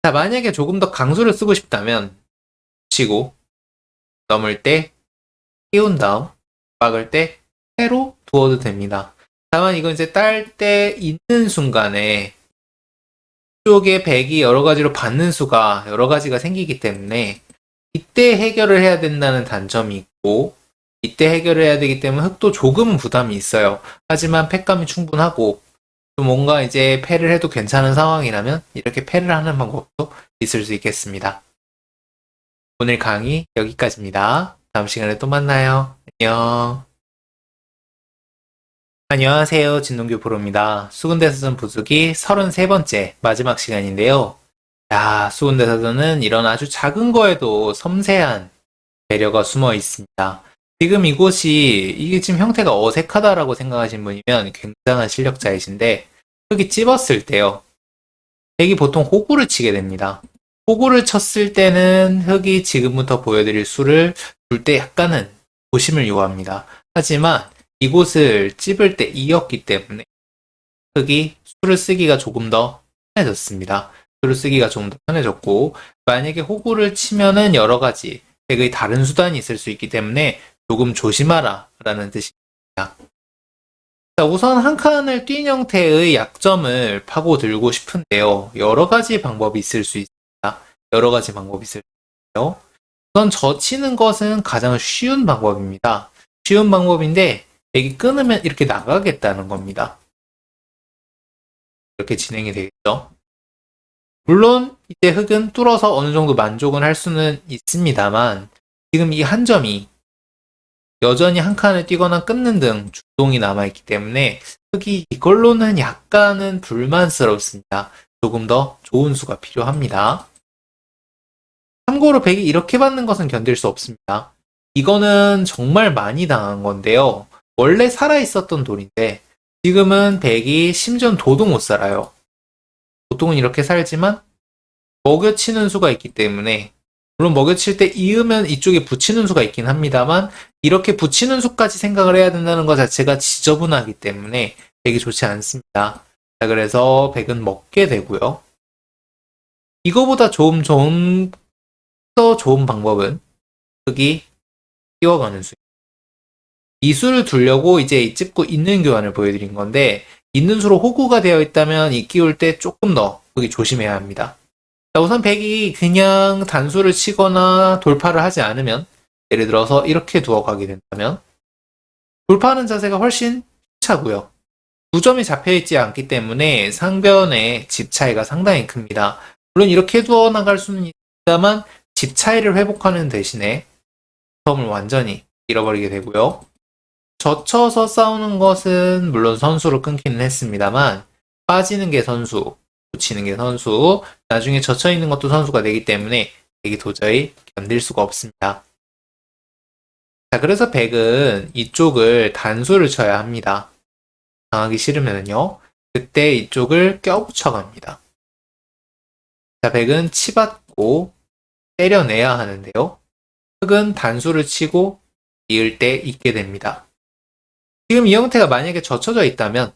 자, 만약에 조금 더 강수를 쓰고 싶다면 치고 넘을 때 띄운 다음 막을 때 회로 두어도 됩니다. 다만 이건 이제 딸 때 있는 순간에 쪽에 백이 여러 가지로 받는 수가 여러 가지가 생기기 때문에 이때 해결을 해야 된다는 단점이 있고 이때 해결을 해야 되기 때문에 흑도 조금은 부담이 있어요. 하지만 팩감이 충분하고 좀 뭔가 이제 패를 해도 괜찮은 상황이라면 이렇게 패를 하는 방법도 있을 수 있겠습니다. 오늘 강의 여기까지입니다. 다음 시간에 또 만나요. 안녕. 안녕하세요. 진동규 프로입니다. 수군대사전 부수기 33번째 마지막 시간인데요. 야, 수군대사전은 이런 아주 작은 거에도 섬세한 배려가 숨어 있습니다. 지금 이게 지금 형태가 어색하다라고 생각하신 분이면 굉장한 실력자이신데 흙이 찝었을 때요. 백이 보통 호구를 치게 됩니다. 호구를 쳤을 때는 흙이 지금부터 보여드릴 수를 둘 때 약간은 조심을 요합니다. 하지만 이곳을 찝을 때 이었기 때문에 흙이 수를 쓰기가 조금 더 편해졌습니다. 수를 쓰기가 조금 더 편해졌고 만약에 호구를 치면은 여러 가지 백의 다른 수단이 있을 수 있기 때문에 조금 조심하라 라는 뜻입니다. 자, 우선 한 칸을 뛴 형태의 약점을 파고들고 싶은데요. 여러 가지 방법이 있을 수 있습니다. 여러 가지 방법이 있을 수 있어요. 우선 젖히는 것은 가장 쉬운 방법입니다. 쉬운 방법인데 백이 끊으면 이렇게 나가겠다는 겁니다. 이렇게 진행이 되겠죠. 물론 이제 흙은 뚫어서 어느 정도 만족은 할 수는 있습니다만 지금 이 한 점이 여전히 한 칸을 뛰거나 끊는 등 주동이 남아있기 때문에 흙이 이걸로는 약간은 불만스럽습니다. 조금 더 좋은 수가 필요합니다. 참고로 백이 이렇게 받는 것은 견딜 수 없습니다. 이거는 정말 많이 당한 건데요. 원래 살아있었던 돌인데 지금은 백이 심지어는 도도 못 살아요. 보통은 이렇게 살지만 먹여치는 수가 있기 때문에 물론 먹여칠 때 이으면 이쪽에 붙이는 수가 있긴 합니다만 이렇게 붙이는 수까지 생각을 해야 된다는 것 자체가 지저분하기 때문에 백이 좋지 않습니다. 자, 그래서 백은 먹게 되고요. 이거보다 좀 더 좋은 방법은 흙이 띄워가는 수. 이 수를 두려고 이제 찝고 있는 교환을 보여드린 건데 있는 수로 호구가 되어 있다면 이 끼울 때 조금 더 흙이 조심해야 합니다. 자, 우선 백이 그냥 단수를 치거나 돌파를 하지 않으면 예를 들어서 이렇게 두어가게 된다면 돌파하는 자세가 훨씬 차고요. 두 점이 잡혀있지 않기 때문에 상변의 집 차이가 상당히 큽니다. 물론 이렇게 두어 나갈 수는 있다만 집 차이를 회복하는 대신에 점을 완전히 잃어버리게 되고요. 젖혀서 싸우는 것은 물론 선수로 끊기는 했습니다만 빠지는 게 선수, 붙이는 게 선수, 나중에 젖혀 있는 것도 선수가 되기 때문에 백이 도저히 견딜 수가 없습니다. 자, 그래서 백은 이쪽을 단수를 쳐야 합니다. 당하기 싫으면요. 그때 이쪽을 껴붙여 갑니다. 자, 백은 치받고 때려내야 하는데요. 흑은 단수를 치고 이을 때 있게 됩니다. 지금 이 형태가 만약에 젖혀져 있다면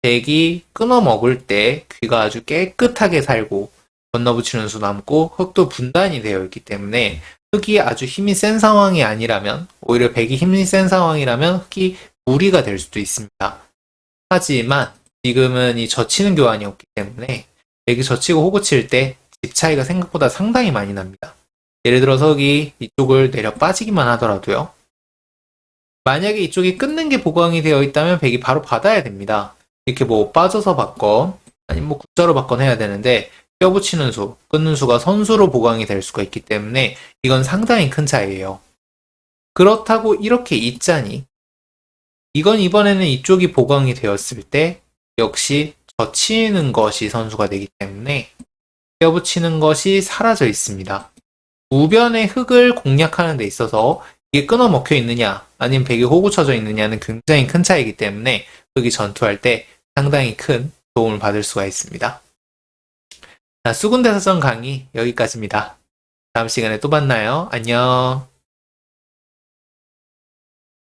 백이 끊어 먹을 때 귀가 아주 깨끗하게 살고 건너붙이는 수 남고 흙도 분단이 되어 있기 때문에 흙이 아주 힘이 센 상황이 아니라면 오히려 백이 힘이 센 상황이라면 흙이 무리가 될 수도 있습니다. 하지만 지금은 이 젖히는 교환이었기 때문에 백이 젖히고 호구 칠 때 집 차이가 생각보다 상당히 많이 납니다. 예를 들어서 흙이 이쪽을 내려 빠지기만 하더라도요. 만약에 이쪽이 끊는 게 보강이 되어 있다면 백이 바로 받아야 됩니다. 이렇게 뭐 빠져서 받건 아니면 뭐 국자로 받건 해야 되는데 껴붙이는 수, 끊는 수가 선수로 보강이 될 수가 있기 때문에 이건 상당히 큰 차이예요. 그렇다고 이렇게 있자니 이건 이번에는 이쪽이 보강이 되었을 때 역시 젖히는 것이 선수가 되기 때문에 껴붙이는 것이 사라져 있습니다. 우변의 흙을 공략하는 데 있어서 이게 끊어 먹혀 있느냐 아니면 벽이 호구쳐져 있느냐는 굉장히 큰 차이기 때문에 흙이 전투할 때 상당히 큰 도움을 받을 수가 있습니다. 자, 수군대사전 강의 여기까지입니다. 다음 시간에 또 만나요. 안녕.